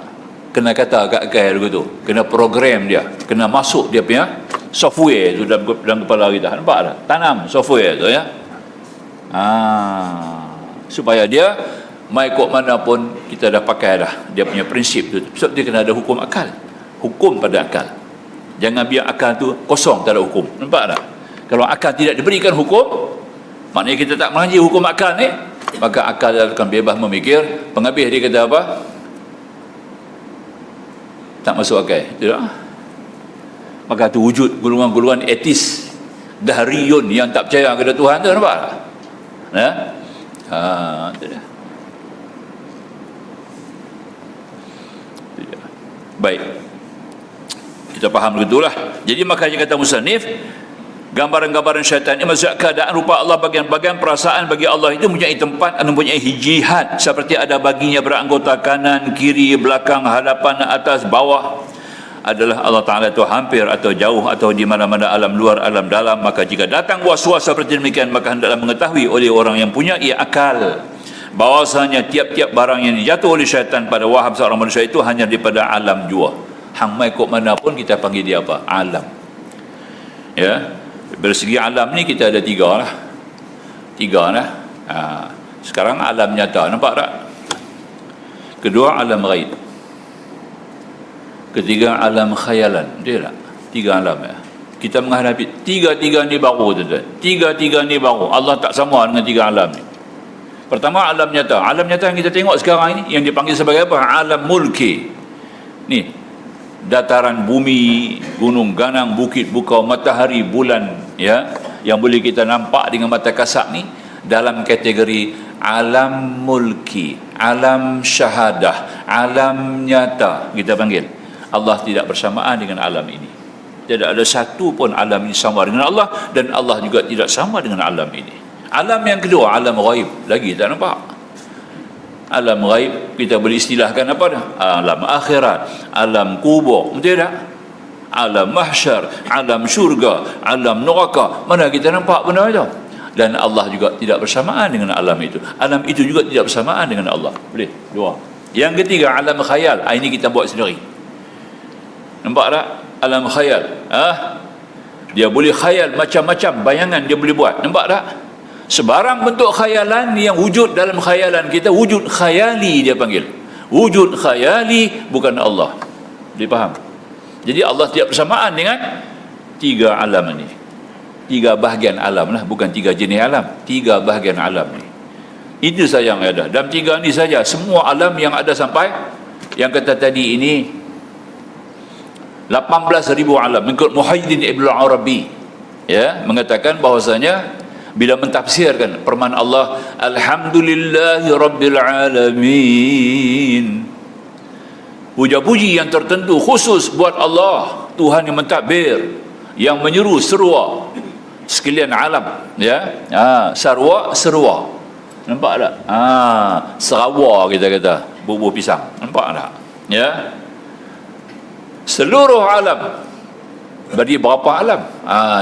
Kena kata kat akal begitu. Kena program dia, kena masuk dia punya software tu dalam kepala kita. Nampak tak? Tanam software tu, ya. Supaya dia mai kok mana pun kita dah pakai dah dia punya prinsip tu. Sebab dia kena ada hukum akal. Hukum pada akal. Jangan biar akal tu kosong, tak ada hukum. Nampak tak? Kalau akal tidak diberikan hukum, maknanya kita tak mengaji hukum akal ni, maka akal akan bebas memikir. Penghabis dia kata apa? Tak masuk akal. Tidak. Maka tu wujud golongan-golongan etis dahriyun yang tak percaya kepada Tuhan tu. Nampak tak? Itu dah. Baik, kita faham begitulah. Jadi makanya kata musannif, gambaran-gambaran syaitan ini maksud keadaan rupa Allah, bagian-bagian perasaan bagi Allah itu mempunyai tempat, mempunyai jihad, seperti ada baginya beranggota kanan, kiri, belakang, hadapan, atas, bawah. Adalah Allah Ta'ala itu hampir atau jauh atau di mana-mana, alam luar, alam dalam. Maka jika datang was-was seperti demikian, maka hendaklah mengetahui oleh orang yang punya akal bahwasanya tiap-tiap barang yang dijatuh oleh syaitan pada waham seorang manusia itu hanya daripada alam jua. Hang mai kok mana pun kita panggil dia apa? Alam. Ya. Dari segi alam ni kita ada tiga lah. Sekarang alam nyata, nampak tak? Kedua alam ghaib. Ketiga alam khayalan. Betul tak? Tiga alam ya. Kita menghadapi tiga-tiga ni baru tuan-tuan. Tiga-tiga ni baru. Allah tak sama dengan tiga alam ni. Pertama alam nyata. Alam nyata yang kita tengok sekarang ini yang dipanggil sebagai apa? Alam mulki. Ni dataran bumi, gunung ganang, bukit bukau, matahari, bulan, ya, yang boleh kita nampak dengan mata kasar ni dalam kategori alam mulki, alam syahadah, alam nyata kita panggil. Allah tidak bersamaan dengan alam ini. Tidak ada satu pun alam ini sama dengan Allah, dan Allah juga tidak sama dengan alam ini. Alam yang kedua, alam ghaib, lagi tak nampak. Alam ghaib kita boleh istilahkan apa dah? Alam akhirat, alam kubur, betul tak? Alam mahsyar, alam syurga, alam neraka. Mana kita nampak benda itu? Dan Allah juga tidak bersamaan dengan alam itu. Alam itu juga tidak bersamaan dengan Allah. Boleh? Dua. Yang ketiga, alam khayal. Ini kita buat sendiri. Nampak tak? Alam khayal. Dia boleh khayal macam-macam bayangan dia boleh buat. Nampak tak? Sebarang bentuk khayalan yang wujud dalam khayalan kita, wujud khayali dia panggil. Wujud khayali, bukan Allah. Dia faham? Jadi Allah tidak bersamaan dengan tiga alam ini. Tiga bahagian alam lah, bukan tiga jenis alam. Tiga bahagian alam ni. Itu saja yang ada. Dalam tiga ni saja, semua alam yang ada sampai yang kata tadi ini 18,000 alam. Mengikut Muhyiddin Ibn Arabi, ya, mengatakan bahwasanya bila mentafsirkan firman Allah, Alhamdulillahi Rabbil Alamin, puja-puji yang tertentu khusus buat Allah, Tuhan yang mentadbir, yang menyeru serua sekalian alam, ya. Sarwa, serua. Nampak tak? Serawa kita kata, bubuh pisang. Nampak tak? Ya. Seluruh alam. Bagi berapa alam?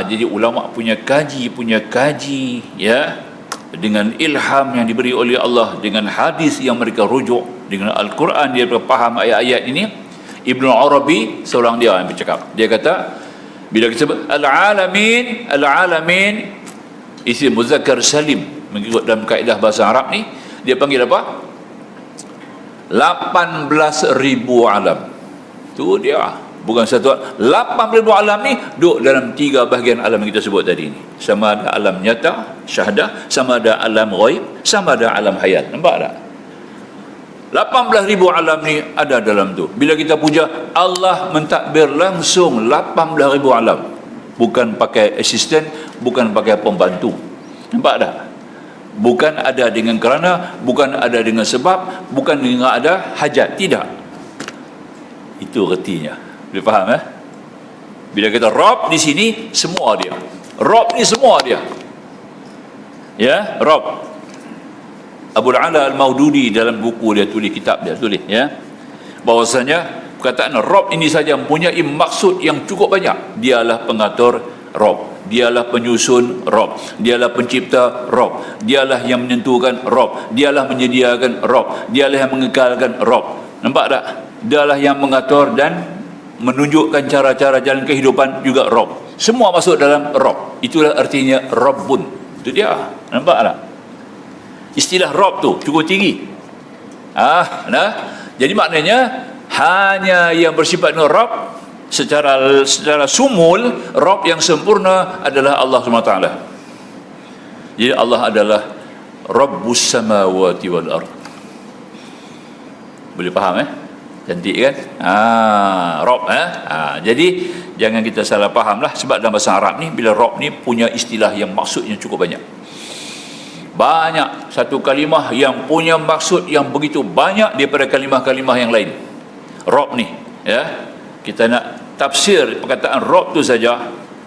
Jadi ulama punya kaji, ya, dengan ilham yang diberi oleh Allah, dengan hadis yang mereka rujuk, dengan Al-Quran dia faham ayat-ayat ini. Ibn Arabi seorang dia yang bercakap. Dia kata Bila kita sebut al-alamin, al-alamin isim muzakkar salim mengikut dalam kaedah bahasa Arab ni, dia panggil apa? 18,000 alam. Tu dia. Bukan satu, 80,000 alam ni duduk dalam 3 bahagian alam yang kita sebut tadi ni. Sama ada alam nyata, syahadah, sama ada alam ghaib, sama ada alam hayat. Nampak tak? 18,000 alam ni ada dalam tu. Bila kita puja, Allah mentadbir langsung 18,000 alam. Bukan pakai asisten, bukan pakai pembantu. Nampak tak? Bukan ada dengan kerana, bukan ada dengan sebab, bukan dengan ada hajat. Tidak. Itu artinya. Boleh faham Bila kita Rabb di sini, semua dia. Rabb ni semua dia. Ya, Rabb. Abu Ala Al-Maududi dalam buku dia tulis, kitab dia tulis, bahwasanya perkataan Rabb ini saja mempunyai maksud yang cukup banyak. Dialah pengatur Rabb, dialah penyusun Rabb, dialah pencipta Rabb, dialah yang menentukan Rabb, dialah menyediakan Rabb, dialah yang mengekalkan Rabb. Nampak tak? Dialah yang mengatur dan menunjukkan cara-cara jalan kehidupan juga Rabb. Semua masuk dalam Rabb. Itulah artinya Rabbun. Itu dia. Nampak tak? Istilah Rabb tu cukup tinggi. Jadi maknanya hanya yang bersifat dengan Rabb secara sumul, Rabb yang sempurna adalah Allah SWT. Jadi Allah adalah Rabbus samawati wal ard. Boleh faham cantik kan? Rabb jadi jangan kita salah faham lah, sebab dalam bahasa Arab ni, bila Rabb ni punya istilah yang maksudnya cukup banyak. Banyak satu kalimah yang punya maksud yang begitu banyak daripada kalimah-kalimah yang lain. Rabb ni, kita nak tafsir perkataan Rabb tu saja,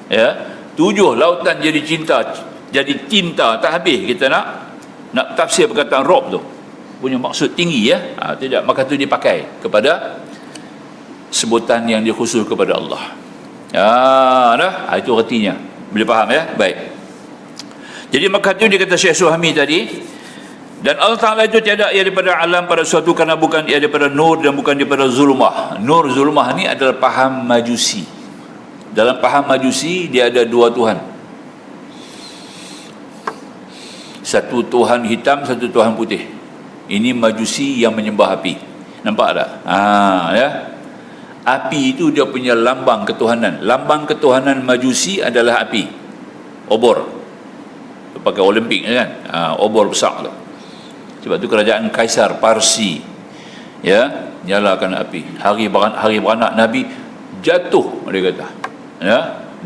7 lautan jadi tinta tak habis. Kita nak tafsir perkataan Rabb tu punya maksud tinggi, tidak, maka tu dipakai kepada sebutan yang dikhusus kepada Allah. Itu artinya. Boleh faham baik. Jadi maka itu dia kata Syekh Suhami tadi, dan Allah Ta'ala itu tiada ia daripada alam pada suatu, kerana bukan ia daripada nur dan bukan daripada zulmah. Nur zulmah ni adalah paham Majusi. Dalam paham Majusi dia ada 2 Tuhan. Satu Tuhan hitam, satu Tuhan putih. Ini Majusi yang menyembah api. Nampak tak? Api itu dia punya lambang ketuhanan. Lambang ketuhanan Majusi adalah api. Obor. Pakai Olimpik kan, obor besar tu. Sebab tu kerajaan Kaisar Parsi nyalakan api. Hari beranak Nabi jatuh, dia kata,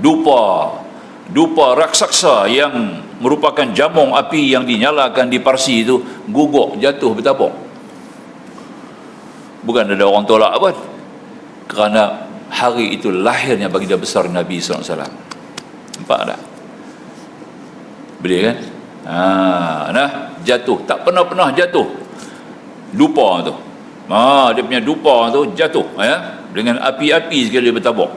dupa raksasa yang merupakan jamung api yang dinyalakan di Parsi itu gugur, jatuh bertabung. Bukan ada orang tolak apa, kerana hari itu lahirnya baginda besar Nabi SAW. Nampak tak? Boleh kan? Jatuh, tak pernah jatuh. Dupa tu. Dia punya dupa tu jatuh, dengan api-api sekali bertabung.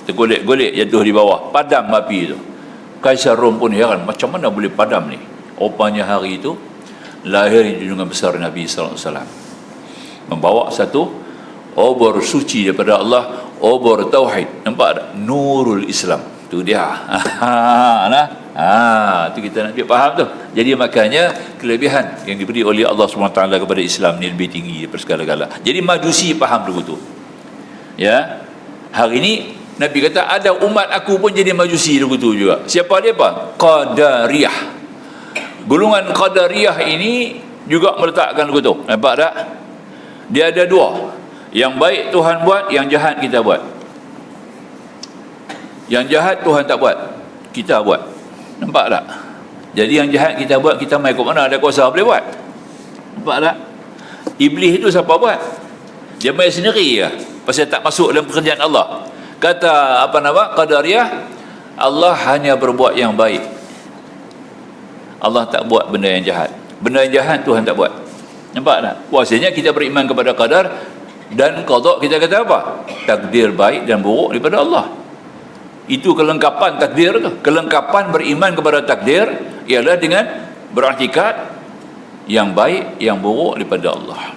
Tergolek-golek jatuh di bawah, padam api tu. Kaisar Rom pun heran, macam mana boleh padam ni? Rupanya hari itu lahir junjungan besar Nabi sallallahu alaihi wasallam, membawa satu obor suci daripada Allah, obor tauhid. Nampak tak? Nurul Islam. Tu dia. Tu kita nak faham tu. Jadi makanya kelebihan yang diberi oleh Allah SWT kepada Islam ni lebih tinggi daripada segala-gala. Jadi Majusi faham dulu tu. Hari ini Nabi kata ada umat aku pun jadi Majusi dulu tu juga. Siapa dia apa? Qadariyah. Golongan Qadariyah ini juga meletakkan dulu tu. Nampak tak? Dia ada 2. Yang baik Tuhan buat, yang jahat kita buat. Yang jahat Tuhan tak buat, kita buat. Nampak tak? Jadi yang jahat kita buat, kita mai kat mana ada kuasa boleh buat. Nampak tak? Iblis itu siapa buat? Dia main sendiri ke? Pasal tak masuk dalam pekerjaan Allah. Kata Qadariyah, Allah hanya berbuat yang baik. Allah tak buat benda yang jahat. Benda yang jahat Tuhan tak buat. Nampak tak? Puasanya kita beriman kepada qadar dan qada, kita kata apa? Takdir baik dan buruk daripada Allah. Itu kelengkapan takdir tu. Kelengkapan beriman kepada takdir ialah dengan beriktikad yang baik, yang buruk daripada Allah.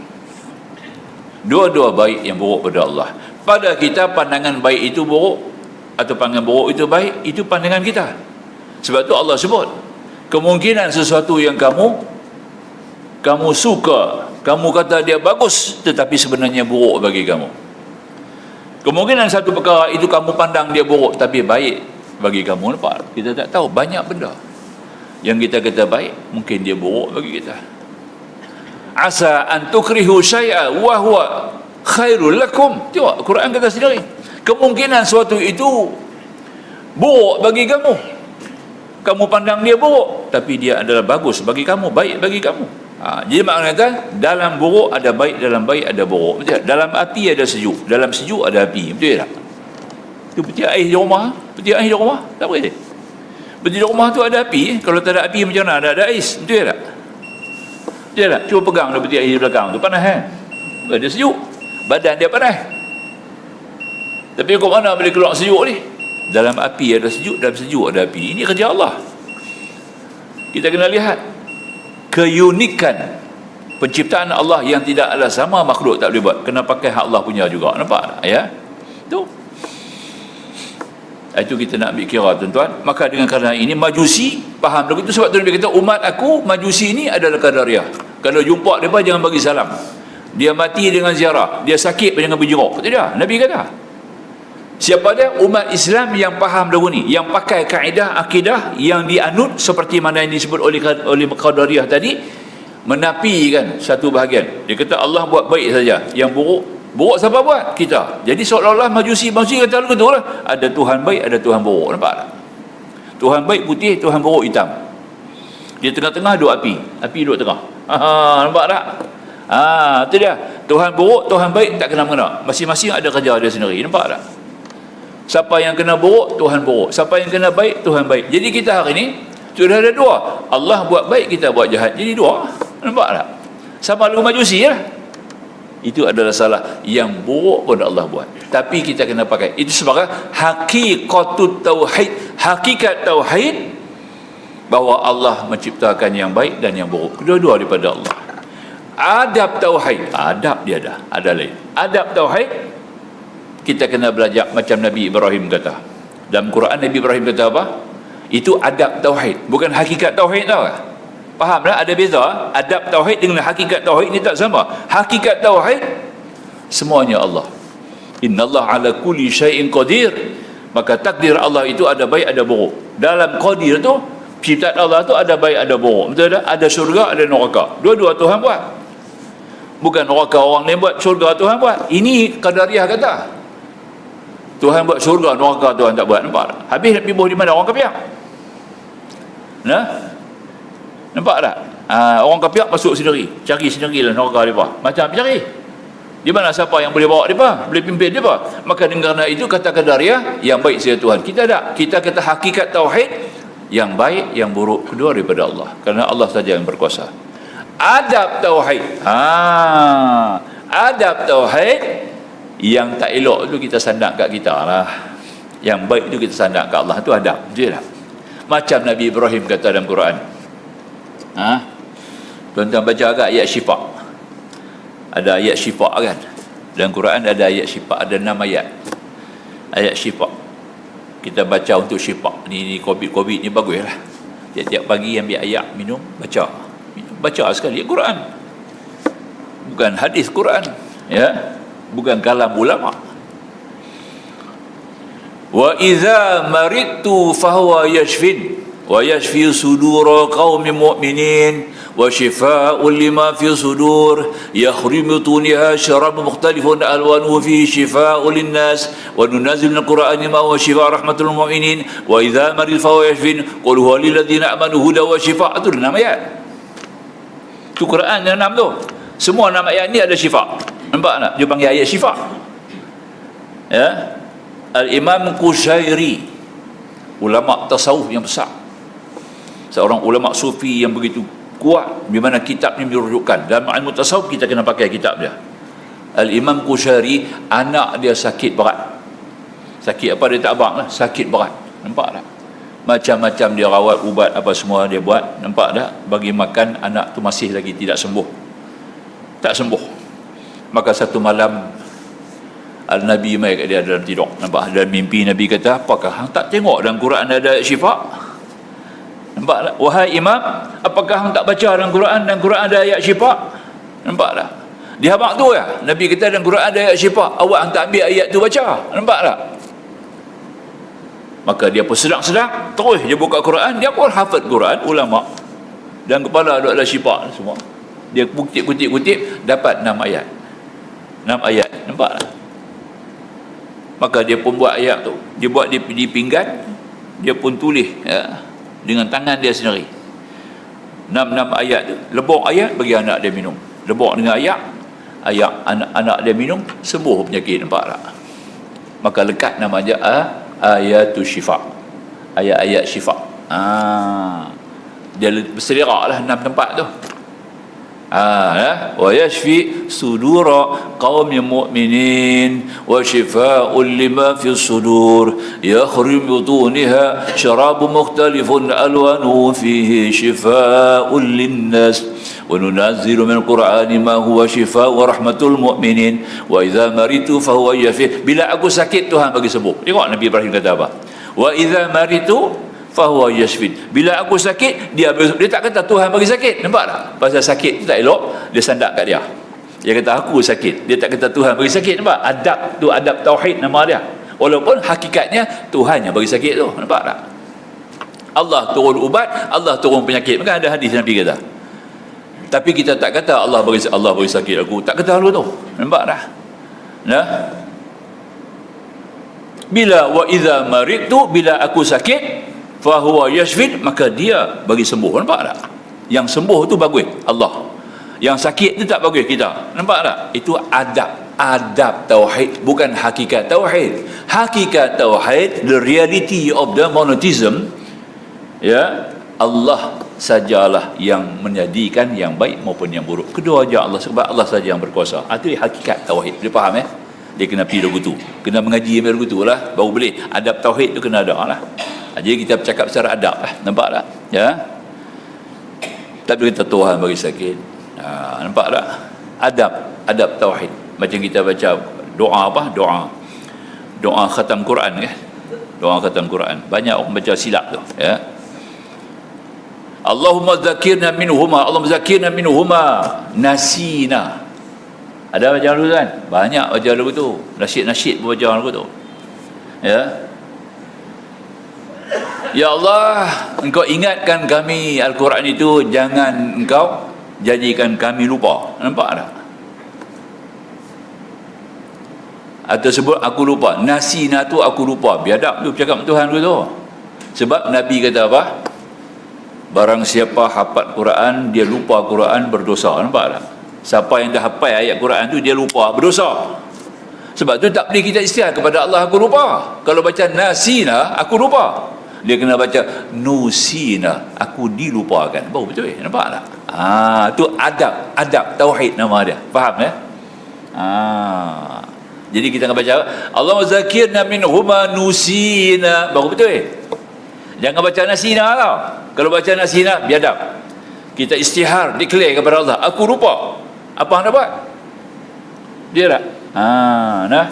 Dua-dua baik yang buruk pada Allah. Pada kita pandangan baik itu buruk, atau pandangan buruk itu baik, itu pandangan kita. Sebab tu Allah sebut kemungkinan sesuatu yang kamu suka, kamu kata dia bagus, tetapi sebenarnya buruk bagi kamu. Kemungkinan satu perkara itu kamu pandang dia buruk tapi baik bagi kamu. Nampak? Kita tak tahu, banyak benda yang kita kata baik, mungkin dia buruk bagi kita. Asa an tukrihu syai'a wa huwa khairul lakum. Tengok Quran kata sendiri, kemungkinan sesuatu itu buruk bagi kamu, kamu pandang dia buruk, tapi dia adalah bagus bagi kamu, baik bagi kamu. Jadi maknanya dalam buruk ada baik, dalam baik ada buruk. Betul tak? Dalam api ada sejuk, dalam sejuk ada api. Betul tak? Tu peti air di rumah, peti air di rumah tak boleh. Peti di rumah tu ada api, kalau tak ada api macam mana? Ada ais. Betul tak? Betul tak? Cuba pegang peti air di belakang tu, panas kan? Ada sejuk, badan dia panas. Tapi kau mana boleh keluar sejuk ni? Dalam api ada sejuk, dalam sejuk ada api. Ini kerja Allah. Kita kena lihat keunikan penciptaan Allah yang tidak ada sama makhluk tak boleh buat. Kena pakai hak Allah punya juga. Nampak tak? Ya? Itu kita nak ambil kira, tuan-tuan. Maka dengan kerana ini Majusi faham begitu. Sebab tu Nabi kata umat aku Majusi ini adalah Qadariyah. Kalau jumpa mereka jangan bagi salam. Dia mati dengan ziarah, dia sakit jangan berjeruk. Betul tak? Nabi kata siapa dia? Umat Islam yang faham dahulu ni, yang pakai kaedah akidah yang dianut seperti mana yang disebut oleh Qadariyah tadi, menafikan satu bahagian. Dia kata Allah buat baik saja, yang buruk siapa buat? Kita. Jadi seolah-olah Majusi kata begitu lah, ada Tuhan baik, ada Tuhan buruk. Nampak tak? Tuhan baik putih, Tuhan buruk hitam. Di tengah-tengah dua api duduk tengah. Nampak tak? Itu dia. Tuhan buruk, Tuhan baik tak kena-mengena. Masing-masing ada kerja dia sendiri. Nampak tak? Siapa yang kena buruk, Tuhan buruk. Siapa yang kena baik, Tuhan baik. Jadi kita hari ni sudah ada dua. Allah buat baik, kita buat jahat. Jadi dua. Nampak tak? Sama lagu Majusi lah. Itu adalah salah. Yang buruk pun Allah buat. Tapi kita kena pakai. Itu sebagai hakikatut tauhid. Hakikat tauhid bahawa Allah menciptakan yang baik dan yang buruk. Kedua-dua daripada Allah. Adab tauhid. Adab dia ada lain. Adab tauhid kita kena belajar macam Nabi Ibrahim kata. Dalam Quran Nabi Ibrahim kata apa? Itu adab tauhid, bukan hakikat tauhid tau. Faham tak? Ada beza. Adab tauhid dengan hakikat tauhid ni tak sama. Hakikat tauhid semuanya Allah. Innallaha ala kulli syai'in qadir. Maka takdir Allah itu ada baik ada buruk. Dalam qadir tu ciptaan Allah tu ada baik ada buruk. Betul tak? Ada syurga ada neraka. Dua-dua Tuhan buat. Bukan neraka orang lain buat, syurga Tuhan buat. Ini Qadariyah kata Tuhan buat syurga, neraka Tuhan tak buat. Nampak tak? Habis nak pibuh di mana? Orang kapiak. Nampak tak? Orang kapiak masuk sendiri, cari sendiri lah neraka mereka. Macam cari di mana siapa yang boleh bawa mereka, boleh pimpin mereka. Maka dengan itu kata Qadariyah, yang baik saja Tuhan. Kita tak. Kita kata hakikat tauhid, yang baik yang buruk kedua daripada Allah, kerana Allah saja yang berkuasa. Adab tauhid, adab tauhid yang tak elok tu kita sandak kat kita lah. Yang baik tu kita sandak kat Allah. Tu adab. Betul tak? Macam Nabi Ibrahim kata dalam Quran. Tuan-tuan baca agak ayat syifa. Ada ayat syifa kan? Dalam Quran ada ayat syifa, ada 6 ayat. Ayat syifa. Kita baca untuk syifa. Ni COVID ni bagus lah. Tiap-tiap pagi ambil ayat minum, baca sekali Quran. Bukan hadis Quran, ya. Bukan kalam ulama. Wa idza maridtu fahuwa yashfin wa yashfi sudura qaumin mu'minin wa shifaa'un lima fi sudur yakhrimu tuniha syarabun mukhtalifun alwanuhu fi shifaa'un linnas wa nunazzilu minal qur'ani ma huwa shifaa'un rahmatul mu'minin wa idza maridtu fahuwa yashfin qul huwa lil ladzina amanu hudan wa shifaa'un. Itu 6 ayat. Itu Quran yang 6 tu. Semua 6 ayat ni ada syifa'. Nampak tak? Dia panggil ayat syifa'. Ya. Al-Imam Qushairi, ulama tasawuf yang besar, seorang ulama sufi yang begitu kuat, di mana kitab ni dirujukkan. Dalam ilmu tasawuf kita kena pakai kitab dia. Al-Imam Qushairi, anak dia sakit berat. Sakit apa dia tak abang lah, sakit berat. Nampak tak? Macam-macam dia rawat, ubat apa semua dia buat. Nampak tak? Bagi makan, anak tu masih lagi tidak sembuh. Tak sembuh. Maka satu malam Nabi mai kat dia dalam tidur. Nampak? Dalam mimpi Nabi kata, apakah hang tak tengok dalam Quran ada ayat syifa? Nampak tak? Wahai imam, apakah hang tak baca dalam Quran? Dalam Quran ada ayat syifa? Nampak tak? Dia habaq tu ya. Nabi kata dalam Quran ada ayat syifa. Awak hang tak ambil ayat tu baca. Nampak tak? Maka dia pun sedang-sedang terus dia buka Quran, dia pun hafaz Quran, ulama. Dan kepala ada syifa semua. Dia kutip dapat 6 ayat. 6 ayat. Nampak tak? Maka dia pun buat ayat tu. Dia buat di pinggan, dia pun tulis ya, dengan tangan dia sendiri. 6 ayat tu. Lebok ayat bagi anak dia minum. Lebok dengan ayat anak dia minum, sembuh penyakit. Nampak tak? Maka lekat nama dia ayatul syifa. Ayat-ayat syifa. Dia berselerak lah 6 tempat tu. Wa yashfi sudura qaumin mu'minin wa shifaa'un lima fi sudur yakhruju min butuniha syarabun mukhtalifun alwanuhu fihi shifaa'un linnas wa nunazzilu min al-Qur'ani ma huwa shifaa'un wa rahmatul mu'minin wa idza maritu fa huwa yashfi. Bila aku sakit Tuhan bagi sembuh. Tengok Nabi Ibrahim kata apa? Wa idza maritu fahuwa yashfin. Bila aku sakit, dia tak kata Tuhan bagi sakit. Nampak tak? Pasal sakit tu tak elok, dia sandak kat dia. Dia kata aku sakit. Dia tak kata Tuhan bagi sakit. Nampak? Adab tu, adab tauhid nama dia. Walaupun hakikatnya Tuhan yang bagi sakit tu. Nampak tak? Allah turun ubat, Allah turun penyakit. Maka ada hadis Nabi kata. Tapi kita tak kata Allah bagi sakit aku. Tak kata lalu tu. Nampak tak? Nah. Bila wa idza maridtu, bila aku sakit, fahuwa yashfin, maka dia bagi sembuh. Nampak tak? Yang sembuh tu bagus Allah, yang sakit tu tak bagus kita. Nampak tak? Itu adab tauhid, bukan hakikat tauhid. Hakikat tauhid, the reality of the monotheism, ya, Allah sajalah yang menjadikan yang baik maupun yang buruk. Kedua aja Allah, sebab Allah saja yang berkuasa. Itu hakikat tauhid. Dia faham dia kena pergi lagu tu, kena mengaji lagu tu lah, baru boleh. Adab tauhid tu kena ada lah. Jadi kita bercakap secara adab lah. Nampak tak? Ya? Tak boleh kata Tuhan bagi sakit. Nampak tak? Adab tauhid. Macam kita baca doa apa? Doa khatam Quran kan? Doa khatam Quran. Banyak orang baca silap tu, ya. Allahumma zakirna minhuma, Allahumma zakirna minhuma nasina. Ada baca lagu kan? Banyak baca lagu tu. Nasyid pun baca lagu tu. Ya. Ya Allah, Engkau ingatkan kami Al-Quran itu, jangan Engkau jadikan kami lupa. Nampak tak? Atau sebut aku lupa. Nasina tu aku lupa. Biadab tu bercakap Tuhan tu. Sebab Nabi kata apa? Barang siapa hafal Quran, dia lupa Quran, berdosa. Nampak tak? Siapa yang dah hafal ayat Quran tu, dia lupa, berdosa. Sebab tu tak boleh kita istighfar kepada Allah aku lupa. Kalau baca nasina, aku lupa. Dia kena baca nusina, aku dilupakan. Baru betul. Nampak tak? Tu adab tauhid nama dia. Faham ya? Jadi kita akan baca Allahumma zakirna minhuma nusina. Baru betul. Jangan baca nasina tau. Kalau baca nasina, biadab. Kita istihar, declare kepada Allah, aku lupa. Apa anda buat? Dia tak? Nah.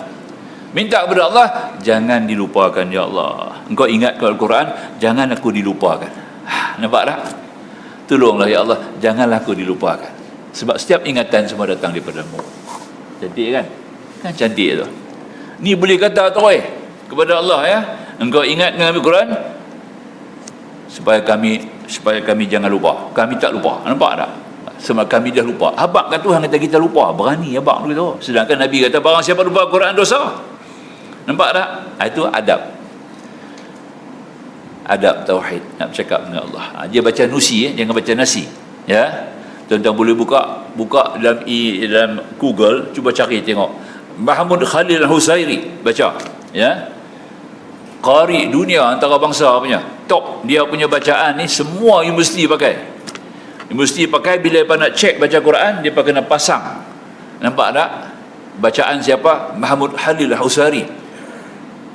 Minta kepada Allah, jangan dilupakan ya Allah. Engkau ingat ke Al-Quran, jangan aku dilupakan. Nampak tak? Tolonglah ya Allah, janganlah aku dilupakan. Sebab setiap ingatan semua datang daripada-Mu. Cantik kan? Kan cantik tu. Ni boleh kata terus kepada Allah ya. Engkau ingat dengan Al-Quran supaya kami jangan lupa. Kami tak lupa. Nampak tak? Sebab kami dah lupa. Habaq kan Tuhan kata kita lupa. Berani habaq tu. Sedangkan Nabi kata barang siapa lupa Al-Quran dosa. Nampak tak? Itu adab tauhid, nak bercakap dengan Allah. Dia baca nusi, jangan baca nasi. Ya. Tuan-tuan boleh buka dalam Google, cuba cari tengok. Mahmud Khalil Al-Husairi baca, ya. Qari dunia antara bangsa punya. Top dia punya bacaan ni semua universiti pakai. Universiti pakai bila dia nak cek baca Quran, dia kena pasang. Nampak tak? Bacaan siapa? Mahmud Khalil Al-Husairi.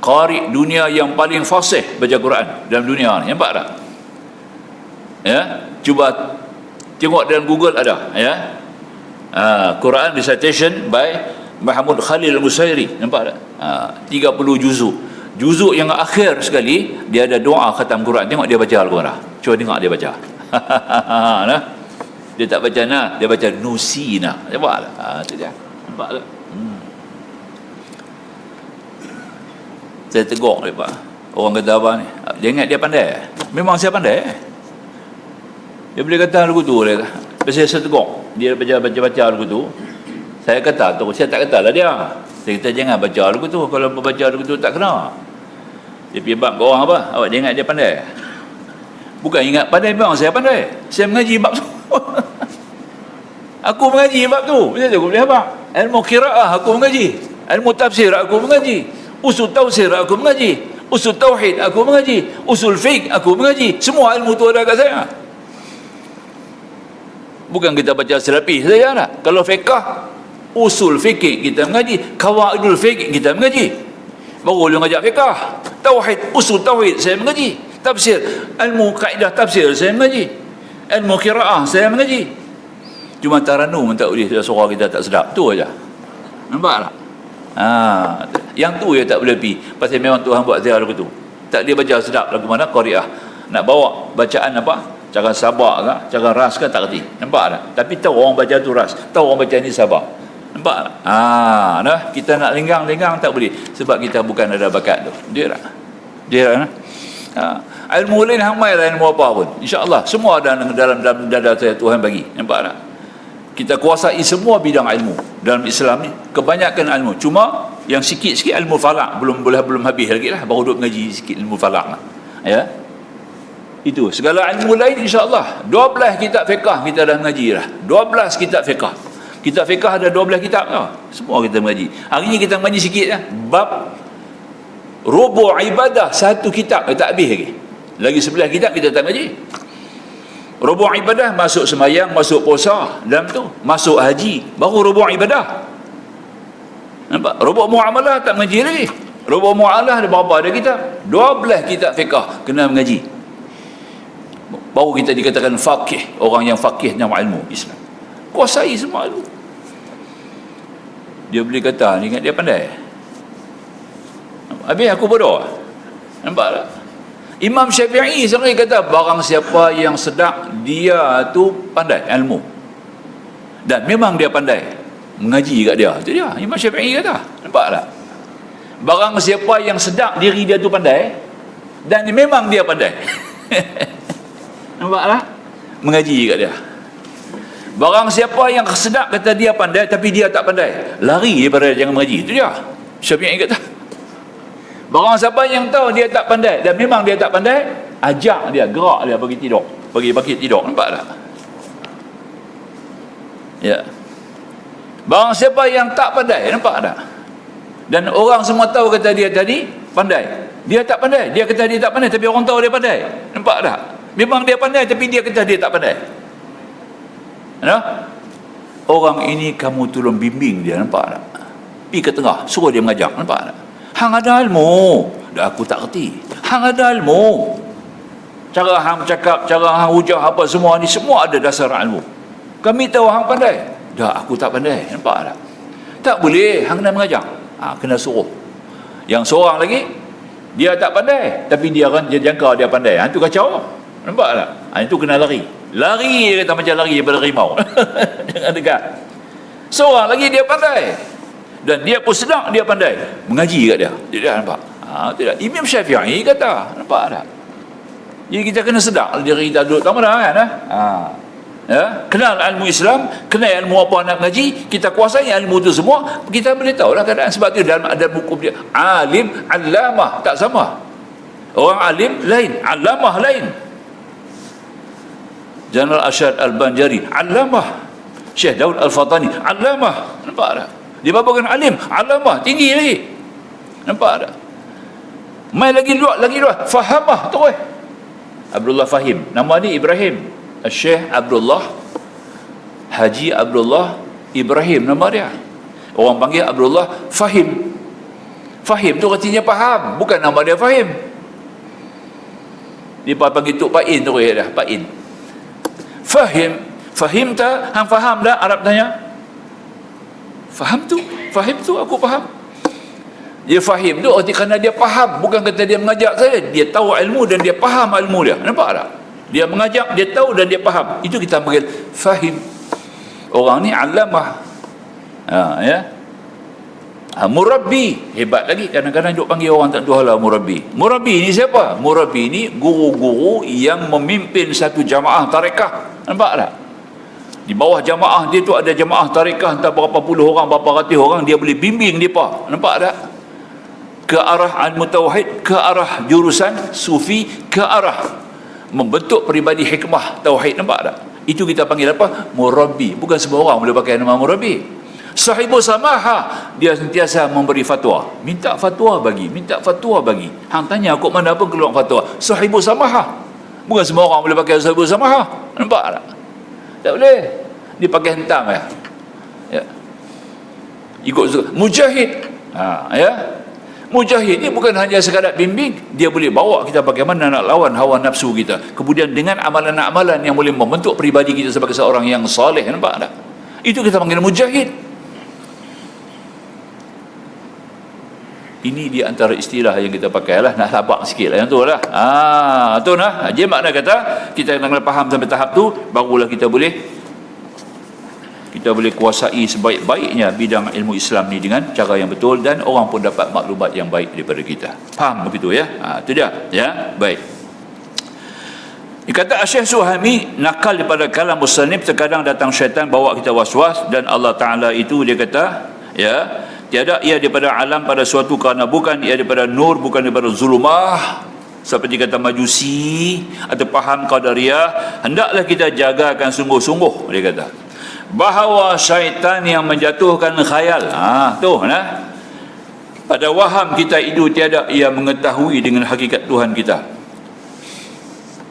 Qari dunia yang paling fasih baca Quran dalam dunia ni. Nampak tak? Ya, cuba tengok dalam Google ada, ya. Quran recitation by Mahmud Khalil Al-Musairi, nampak tak? 30 juzuk. Juzuk yang akhir sekali dia ada doa khatam Quran. Tengok dia baca Al-Quran. Cuba tengok dia baca. Nah. Dia tak baca nah, dia baca nusina. Nampak tak? Tu dia. Nampak tak? Saya tegur dia, Pak. Orang kata apa ni? Dia ingat dia pandai. Memang saya pandai. Dia boleh kata lagu tu dia. Pasal saya tegur. Dia baca lagu tu. Saya kata tu, saya tak katalah dia. Saya kata jangan baca lagu tu. Kalau baca lagu tu tak kena. Dia pergi bab ke orang apa? Awak dia ingat dia pandai. Bukan ingat pandai, memang saya pandai. Saya mengaji bab tu. Aku mengaji bab tu. Macam tu aku boleh apa? Ilmu qiraah aku mengaji. Ilmu tafsir aku mengaji. Usul tafsir aku mengaji. Usul tauhid aku mengaji. Usul fiqh aku mengaji. Semua ilmu tu ada kat saya. Bukan kita baca serapi saja nak. Kalau fiqh, usul fikih kita mengaji, qawaidul fiqh kita mengaji. Baru dia ngajak fiqh. Tauhid, usul tauhid saya mengaji. Tafsir, ilmu kaedah tafsir saya mengaji. Ilmu qiraah saya mengaji. Cuma taranum tak boleh, suara kita tak sedap. Tu aja. Nampak tak? Yang tu je tak boleh pergi. Pasal memang Tuhan buat dia lagu tu. Tak dia baca sedap lagu mana? Qariah. Nak bawa bacaan apa? Cara sabar ke? Cara ras ke? Tak kerti. Nampak tak? Tapi tahu orang baca tu ras. Tahu orang baca ni sabar. Nampak tak? Nah, kita nak lenggang-lenggang tak boleh. Sebab kita bukan ada bakat tu. Dia tak? Dia tak? Ilmu lain hamai lah, ilmu apa pun. InsyaAllah. Semua ada dalam dada saya Tuhan bagi. Nampak tak? Kita kuasai semua bidang ilmu dalam Islam ni, kebanyakan ilmu. Cuma yang sikit-sikit ilmu falak belum habis lagi lah, baru duk mengaji sikit ilmu falak lah. Ya, itu segala ilmu lain insya-Allah. 12 kitab fiqh kita dah mengaji dah. 12 kitab fiqh. Kitab fiqh ada 12 kitab tau. Semua kita mengaji. Hari ni kita mengaji sikit lah. Bab rubu' ibadah satu kitab tak habis lagi. Lagi 11 kitab kita tak mengaji. Rubu' ibadah masuk semayang, masuk puasa dalam tu, masuk haji, baru rubu' ibadah. Nampak? Rubu' muamalah tak mengaji lagi. Rubu' muamalah ada berapa ada kitab? 12 kitab fiqh kena mengaji. Baru kita dikatakan faqih, orang yang faqih dalam ilmu Islam. Kuasai semua tu. Dia boleh kata ni ingat dia pandai. Habis aku bodoh. Nampak tak? Imam Syafi'i sendiri kata barang siapa yang sedap dia tu pandai ilmu. Dan memang dia pandai mengaji kat dia. Itu dia Imam Syafi'i kata. Nampak tak? Barang siapa yang sedap diri dia tu pandai dan memang dia pandai. Nampak tak? Mengaji kat dia. Barang siapa yang sedap kata dia pandai tapi dia tak pandai, lari daripada jangan mengaji. Itu dia Syafi'i kata. Barang siapa yang tahu dia tak pandai dan memang dia tak pandai, ajak dia, gerak dia bagi tidur, bagi tidur. Nampak tak? Ya. Barang siapa yang tak pandai, nampak tak? Dan orang semua tahu kata dia tadi pandai. Dia tak pandai. Dia kata dia tak pandai tapi orang tahu dia pandai. Nampak tak? Memang dia pandai tapi dia kata dia tak pandai. Nah? Orang ini kamu tolong bimbing dia, nampak tak? Pergi ke tengah, suruh dia mengajar, nampak tak? Hang ada ilmu, dah aku tak kerti. Hang ada ilmu. Cara hang cakap, cara hang hujah apa semua ni semua ada dasar ilmu. Kami tahu hang pandai. Dah aku tak pandai, nampak tak? Tak boleh, hang kena mengajar. Kena suruh. Yang seorang lagi dia tak pandai tapi dia jangka dia pandai. Itu kacau. Nampak tak? Itu kena lari. Lari dia kata macam lari daripada rimau. Jangan dekat. Seorang lagi dia pandai. Dan dia pun sedang dia pandai mengaji kat dia. Dia nampak. Tidak. Imam Syafi'i kata, nampak tak? Jadi kita kena sedar diri kita duduk tak mana kan? Ya, kenal ilmu Islam, kenal ilmu apa nak mengaji, kita kuasai ilmu tu semua, kita boleh tahu lah keadaan. Sebab tu dalam ada buku dia, alim, allamah, tak sama. Orang alim lain, allamah lain. General Ashad Al-Banjari, allamah. Syekh Daud Al-Fatani, allamah. Nampak tak? Dia babakan alim, alamah, tinggi lagi. Nampak tak? Mai lagi luar, fahamah terus. Abdullah Fahim, nama dia Ibrahim. Syekh Abdullah Haji Abdullah Ibrahim nama dia. Orang panggil Abdullah Fahim. Fahim tu artinya faham, bukan nama dia Fahim. Dia panggil Tok Pain terus dah, Pain. Fahim, fahim tak? Hang faham dah? Arab tanya. Faham tu aku faham. Dia fahim tu arti kerana dia faham, bukan kata dia mengajak saja. Dia tahu ilmu dan dia faham ilmu dia. Nampak tak? Dia mengajak, dia tahu dan dia faham. Itu kita panggil fahim. Orang ni alamah. Murabbi, hebat lagi. Kadang-kadang duk panggil orang tak tahu halal murabbi. Murabbi ni siapa? Murabbi ni guru-guru yang memimpin satu jamaah tarekah. Nampak tak? Di bawah jamaah dia tu ada jamaah tarekah, entah berapa puluh orang, berapa ratus orang, dia boleh bimbing depa. Nampak tak? Ke arah al-mutawahhid, ke arah jurusan sufi, ke arah membentuk peribadi hikmah tauhid. Nampak tak? Itu kita panggil apa? Murabbi. Bukan semua orang boleh pakai nama murabbi. Sahibu samaha, dia sentiasa memberi fatwa. Minta fatwa bagi, minta fatwa bagi. Hang tanya kok mana pun keluar fatwa. Sahibu samaha. Bukan semua orang boleh pakai sahibu samaha. Nampak tak? Tak boleh. Dia pakai hentam ya. Ikut mujahid. Ya. Mujahid ni bukan hanya sekadar bimbing, dia boleh bawa kita bagaimana nak lawan hawa nafsu kita. Kemudian dengan amalan-amalan yang boleh membentuk peribadi kita sebagai seorang yang soleh. Nampak tak? Itu kita panggil mujahid. Ini di antara istilah yang kita pakai lah. Nak sabak sikit lah yang tu lah. Tu nah. Jadi makna kata kita kena faham sampai tahap tu, barulah kita boleh kuasai sebaik-baiknya bidang ilmu Islam ni dengan cara yang betul, dan orang pun dapat maklumat yang baik daripada kita. Faham begitu ya? Itu dia. Ya, baik. Dia kata Syekh Suhaimi nakal daripada kalam musannif, terkadang datang syaitan bawa kita was-was, dan Allah Ta'ala itu dia kata ya, tiada ia daripada alam pada suatu kerana bukan ia daripada nur, bukan daripada zulumah, seperti kata Majusi atau faham Qadariyah. Hendaklah kita jagakan sungguh-sungguh, dia kata, bahawa syaitan yang menjatuhkan khayal. Nah. Pada waham kita itu tiada ia mengetahui dengan hakikat Tuhan kita.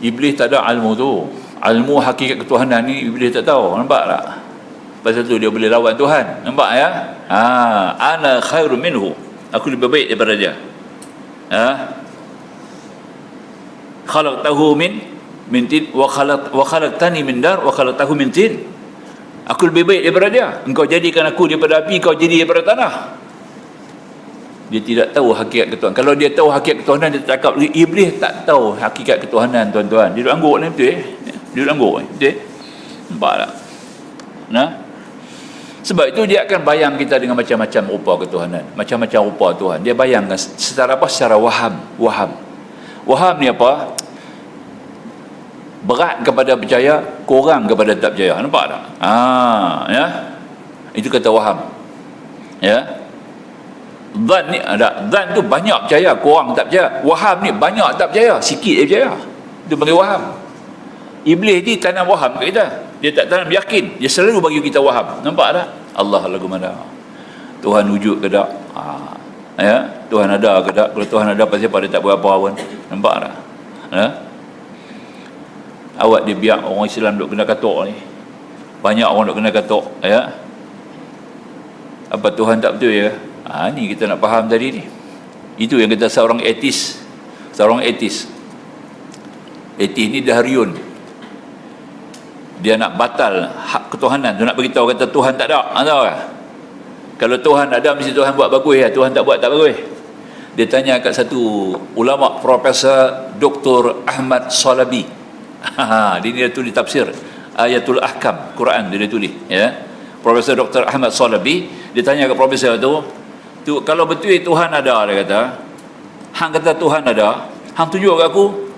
Iblis tak ada ilmu tu. Ilmu hakikat ketuhanan ni Iblis tak tahu. Nampak tak? Pasal tu dia boleh lawan Tuhan. Nampak ya? Ana khairu minhu. Aku lebih baik daripada dia. Khalaqtahu min tin wa khalaqtani min dar wa khalaqtahu min tin. Aku lebih baik daripada dia. Engkau jadikan aku daripada api, kau jadi daripada tanah. Dia tidak tahu hakikat ketuhanan. Kalau dia tahu hakikat ketuhanan, dia cakap Iblis tak tahu hakikat ketuhanan, tuan-tuan. Dia duduk angguk ni betul. Dia duduk angguk ni betul. Nampak tak? Nah. Sebab itu dia akan bayang kita dengan macam-macam rupa ketuhanan, macam-macam rupa Tuhan. Dia bayangkan secara apa? Secara waham. Waham ni apa? Berat kepada percaya, kurang kepada tak percaya. Nampak tak? Ya. Itu kata waham. Ya. Zan ni ada, zan tu banyak percaya, kurang tak percaya. Waham ni banyak tak percaya, sikit dia percaya. Itu panggil waham. Iblis ni tanam waham kat kita. Dia tak tanam yakin. Dia selalu bagi kita waham. Nampak tak? Allah lagu mana? Tuhan wujud ke tak? Ya. Tuhan ada ke tak? Kalau Tuhan ada, pasal apa dia tak buat apa pun? Nampak tak? Ya. Awak dia biar orang Islam duk kena katok ni. Banyak orang duk kena katok, ya. Apa Tuhan tak betul ya? Ni kita nak faham tadi ni. Itu yang kata seorang etis. Seorang etis. Etis ni dahariun. Dia nak batal hak ketuhanan. Dia nak beritahu kata Tuhan tak ada. Tahu tak? Kalau Tuhan ada, mesti Tuhan buat bagus ya. Tuhan tak buat, tak bagus. Dia tanya kat satu ulama, Profesor Dr. Ahmad Salabi. Dia tulis tafsir Ayatul Ahkam Quran, dia tulis ya. Profesor Dr. Ahmad Salabi, dia tanya ke profesor tu, kalau betul Tuhan ada, dia kata, hang kata Tuhan ada, hang tunjuk kat aku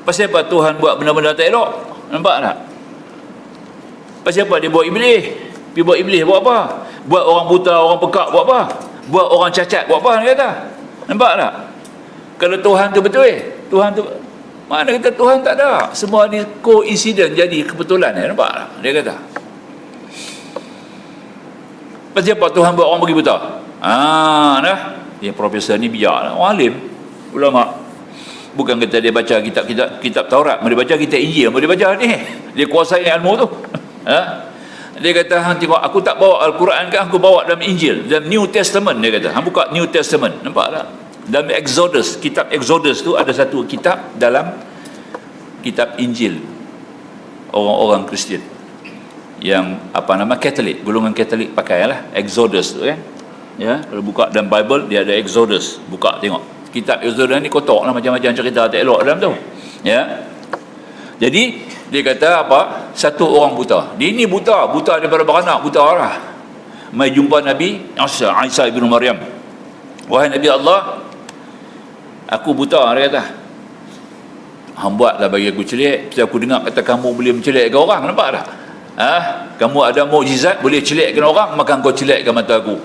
pasal apa Tuhan buat benda-benda tak elok. Nampak tak? Pasal apa dia buat iblis? Dia buat iblis buat apa? Buat orang buta, orang pekak buat apa? Buat orang cacat buat apa, dia kata. Nampak tak? Kalau Tuhan tu betul, Tuhan tu mana kata Tuhan tak ada. Semua ni koinsiden, jadi kebetulan. Nampak tak? Dia kata. Pasal apa Tuhan buat orang pergi buta? Nah. Dia profesor ni biar lah. Orang alim, ulama. Bukan kata dia baca kitab Taurat, dia baca kitab Injil, dia baca ni. Dia kuasai ilmu tu. Dia kata, hang tengok, aku tak bawa Al-Quran kan, aku bawa dalam Injil, dalam New Testament. Dia kata, hang buka New Testament. Nampak tak? Dalam Exodus, kitab Exodus tu ada satu kitab dalam kitab Injil orang-orang Kristian. Katolik, golongan Katolik pakailah Exodus tu kan. Ya, kalau buka dalam Bible dia ada Exodus, buka tengok. Kitab Exodus ni kotak lah, macam-macam cerita tak elok dalam tu. Ya. Jadi dia kata apa? Satu orang buta. Dia ni buta daripada beranak, buta lah. Mai jumpa Nabi Isa ibnu Maryam. Wahai Nabi Allah, aku buta, dia kata. Hang buatlah bagi aku celik. Bila aku dengar kata kamu boleh mencelikkan orang, nampak tak? Kamu ada mukjizat boleh celikkan orang, maka engkau celikkan mata aku.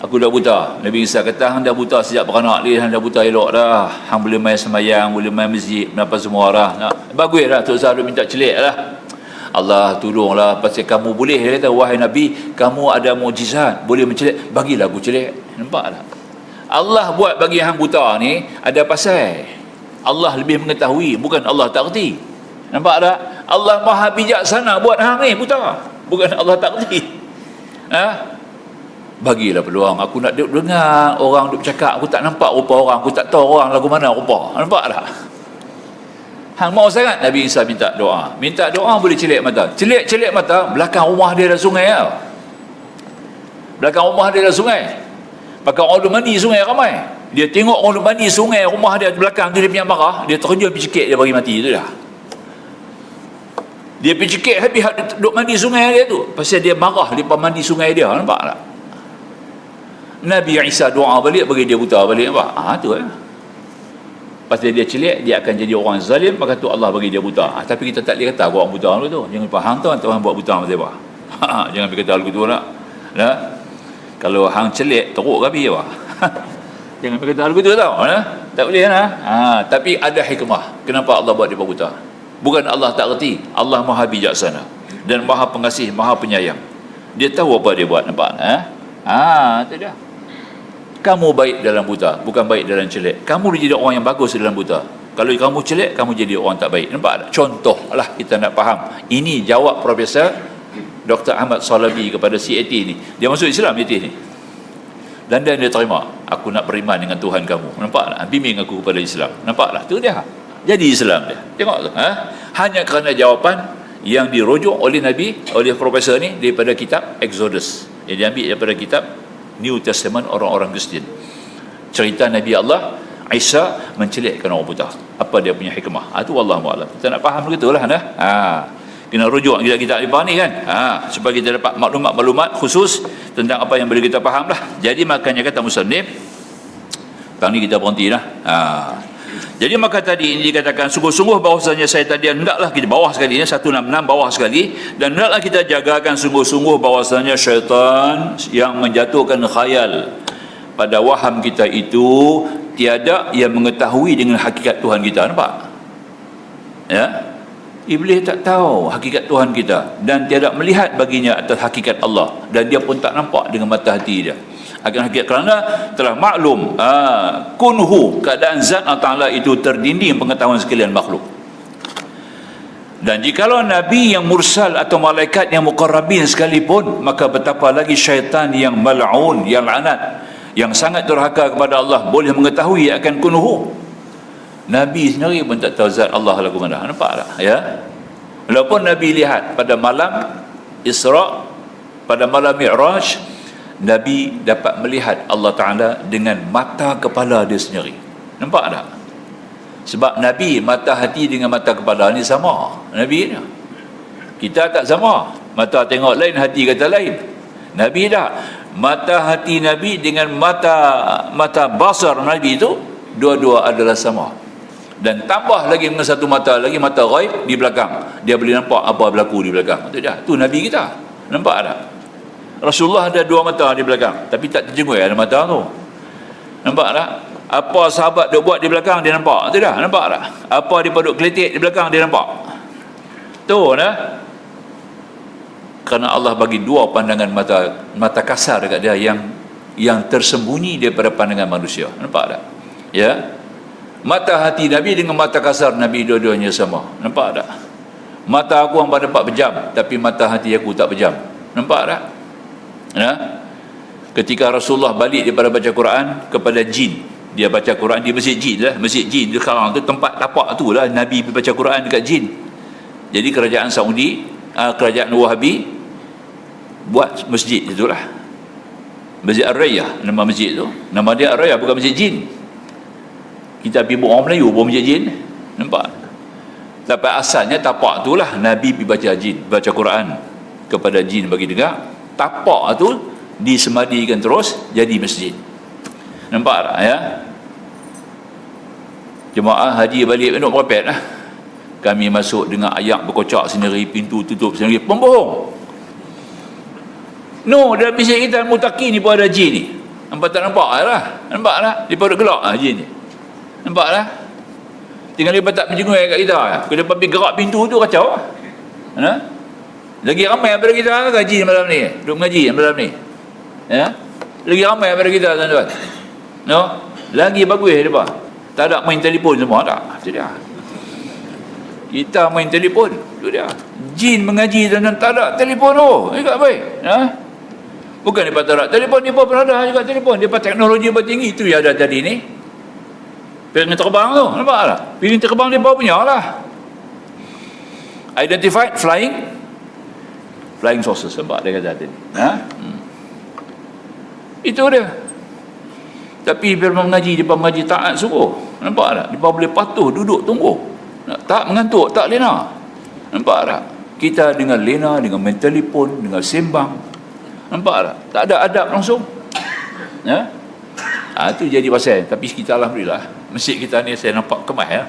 Aku dah buta. Nabi Isa kata, hang dah buta sejak beranak dia, hang dah buta elok dah. Hang boleh main semayang, boleh main masjid, apa semua dah. Bagus dah, Tok Sah minta celik lah. Allah tolonglah, pasal kamu boleh. Dia kata, wahai Nabi, kamu ada mukjizat boleh mencelik, bagilah aku celik. Nampak tak? Allah buat bagi hang buta ni ada pasal. Allah lebih mengetahui, bukan Allah tak kerti. Nampak tak? Allah maha bijaksana buat hang ni buta, bukan Allah tak kerti. Bagilah peluang. Aku nak dengar orang duk bercakap, aku tak nampak rupa orang, aku tak tahu orang lagu mana rupa. Nampak tak? Hang mau sangat Nabi Isa minta doa boleh celik mata. Celik mata, belakang rumah dia ada sungai tau. Belakang rumah dia ada sungai. Pakai orang duk mandi sungai ramai. Dia tengok orang duk mandi sungai rumah dia di belakang tu, dia punya marah, dia terjun pergi cekik, dia bagi mati tu dah. Dia pergi cekik habis duk mandi sungai dia tu. Pasal dia marah depa mandi sungai dia, nampak tak? Nabi Isa doa balik bagi dia buta balik, nampak? Tu lah. Pasal dia celik, dia akan jadi orang zalim, maka tu Allah bagi dia buta. Tapi kita tak boleh kata orang buta dulu tu. Jangan faham tu hang buat buta macam apa. Jangan pergi kata begitu nak. Nah. Kalau hang celik teruk gabi apa? Jangan pergi kata begitu tau, tak boleh nah. Tapi ada hikmah. Kenapa Allah buat dia buta? Bukan Allah tak reti, Allah maha bijaksana dan maha pengasih, maha penyayang. Dia tahu apa dia buat, nampak? Itu dia. Kamu baik dalam buta, bukan baik dalam celik. Kamu jadi orang yang bagus dalam buta. Kalau kamu celik, kamu jadi orang tak baik. Nampak tak? Contoh lah kita nak faham. Ini jawab Profesor Dr. Ahmad Salabi kepada CAT ni. Dia masuk Islam CAT ni. Dan dia terima. Aku nak beriman dengan Tuhan kamu. Nampak tak? Bimbing aku kepada Islam. Nampak tak? Tu dia. Jadi Islam dia. Tengok tu. Hanya kerana jawapan yang dirujuk oleh Nabi, oleh Profesor ni daripada kitab Exodus. Yang diambil daripada kitab New Testament orang-orang Kristian. Cerita Nabi Allah Isa mencelikkan orang buta. Apa dia punya hikmah? Itu wallahu a'lam. Kita nak faham begitulah kena rujuk kita lepas ni kan. Supaya kita dapat maklumat-maklumat khusus tentang apa yang boleh kita faham lah. Jadi makanya kata musannif, tang ni kita berhenti dah. Jadi maka tadi ini dikatakan sungguh-sungguh bahawasanya saya tadi hendaklah kita bawah sekali ni 166 bawah sekali, dan hendaklah kita jagakan sungguh-sungguh bahawasanya syaitan yang menjatuhkan khayal pada waham kita itu tiada yang mengetahui dengan hakikat Tuhan kita. Nampak? Ya? Iblis tak tahu hakikat Tuhan kita dan tiada melihat baginya atas hakikat Allah, dan dia pun tak nampak dengan mata hati dia akan hakikat, kerana telah maklum kunhu, keadaan zat Allah Ta'ala itu terdinding pengetahuan sekalian makhluk. Dan jikalau Nabi yang mursal atau malaikat yang muqarrabin sekalipun, maka betapa lagi syaitan yang mal'un, yang laknat, yang sangat durhaka kepada Allah, boleh mengetahui akan kunhu. Nabi sendiri pun tak tahu zat Allah lagu mana. Nampak tak? Ya? Walaupun Nabi lihat pada malam Isra', pada malam Mi'raj, Nabi dapat melihat Allah Ta'ala dengan mata kepala dia sendiri. Nampak tak? Sebab Nabi mata hati dengan mata kepala ni sama. Nabi ni. Kita tak sama. Mata tengok lain, hati kata lain. Nabi tak. Mata hati Nabi dengan mata basar Nabi itu, dua-dua adalah sama. Dan tambah lagi dengan satu mata lagi, mata ghaib di belakang. Dia boleh nampak apa berlaku di belakang. Itu dia. Tu Nabi kita. Nampak tak? Rasulullah ada dua mata di belakang, tapi tak terjenguk ada mata tu. Nampak tak? Apa sahabat duk buat di belakang dia nampak. Tu dah, nampak tak? Apa dia duk keletik di belakang dia nampak. Tu dah. Kerana Allah bagi dua pandangan mata kasar dekat dia yang tersembunyi daripada pandangan manusia. Nampak tak? Ya. Mata hati Nabi dengan mata kasar Nabi dua-duanya sama. Nampak tak? Mata aku hang dapat berjam, tapi mata hati aku tak berjam. Nampak tak? Ketika Rasulullah balik daripada baca Quran kepada jin, dia baca Quran di masjid jin lah, masjid jin sekarang tu tempat tapak tu lah Nabi baca Quran dekat jin. Jadi kerajaan Saudi kerajaan Wahabi buat masjid itulah, Masjid Ar-Raya, nama masjid tu. Nama dia Ar-Raya, bukan masjid jin. Kita pergi orang Melayu buat masjid jin, nampak? Tapi asalnya tapak tu lah Nabi pergi baca jin, baca Quran kepada jin bagi dengar. Tapak tu disemadikan terus jadi masjid. Nampak tak ya? Jemaah haji balik Pondok Propet lah. Kami masuk dengan ayak berkocak sendiri, pintu tutup sendiri, pembohong. No, dalam masjid kita Mutaqin ni pun ada jin ni. Nampak tak nampak lah? Nampak lah? Dia pun gelak lah jin ni. Nampak lah? Tinggal dia tak menjenguk kat kita. Kalau dia pergi gerak pintu tu kacau. Ha? Lagi ramai daripada kita ngaji malam ni. Duduk mengaji malam ni. Ya? Lagi ramai daripada kita tuan-tuan. No? Lagi bagus depa. Tak ada main telefon semua tak. Itu dia. Kita main telefon. Itu dia. Jin mengaji tuan-tuan tak ada telefon tu. Ingat baik. Ha? Bukan dia tak ada telefon, dia pun ada juga telefon. Dia teknologi bertinggi itu yang ada tadi ni. Piring terbang tu, nampak tak? Piring terbang dia bawa punya lah. Identified flying saucers, nampak dia kata tadi. Ha? Itu dia. Tapi bila mengaji, dia mengaji taat suruh. Nampak tak? Dia boleh patuh, duduk, tunggu. Tak mengantuk, tak lena. Nampak tak? Kita dengan lena, dengan main telefon, dengan sembang. Nampak tak? Tak ada adab langsung. Ya? Itu jadi pasal. Tapi kita alhamdulillah, masjid kita ni saya nampak kemas ya.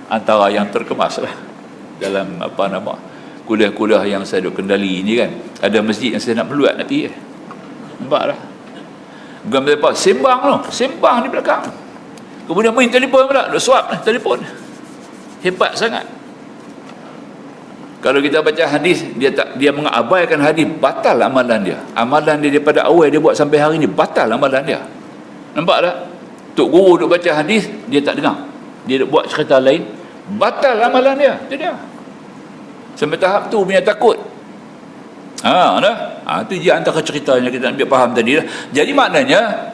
Antara yang terkemas lah dalam kuliah-kuliah yang saya duk kendali ni kan. Ada masjid yang saya nak meluat nak pergi. Nampak lah. Bukan berapa sembang tu, sembang di belakang. Kemudian main telefon pula, duk suap telefon. Hebat sangat. Kalau kita baca hadis, dia mengabaikan hadis, batal amalan dia. Amalan dia daripada awal dia buat sampai hari ni, batal amalan dia. Nampak tak? Tok guru duk baca hadis, dia tak dengar. Dia duk buat cerita lain, batal amalan dia. Itu dia. Sampai tahap tu punya takut. Itu je antara ceritanya kita ambil faham tadi lah. Jadi maknanya,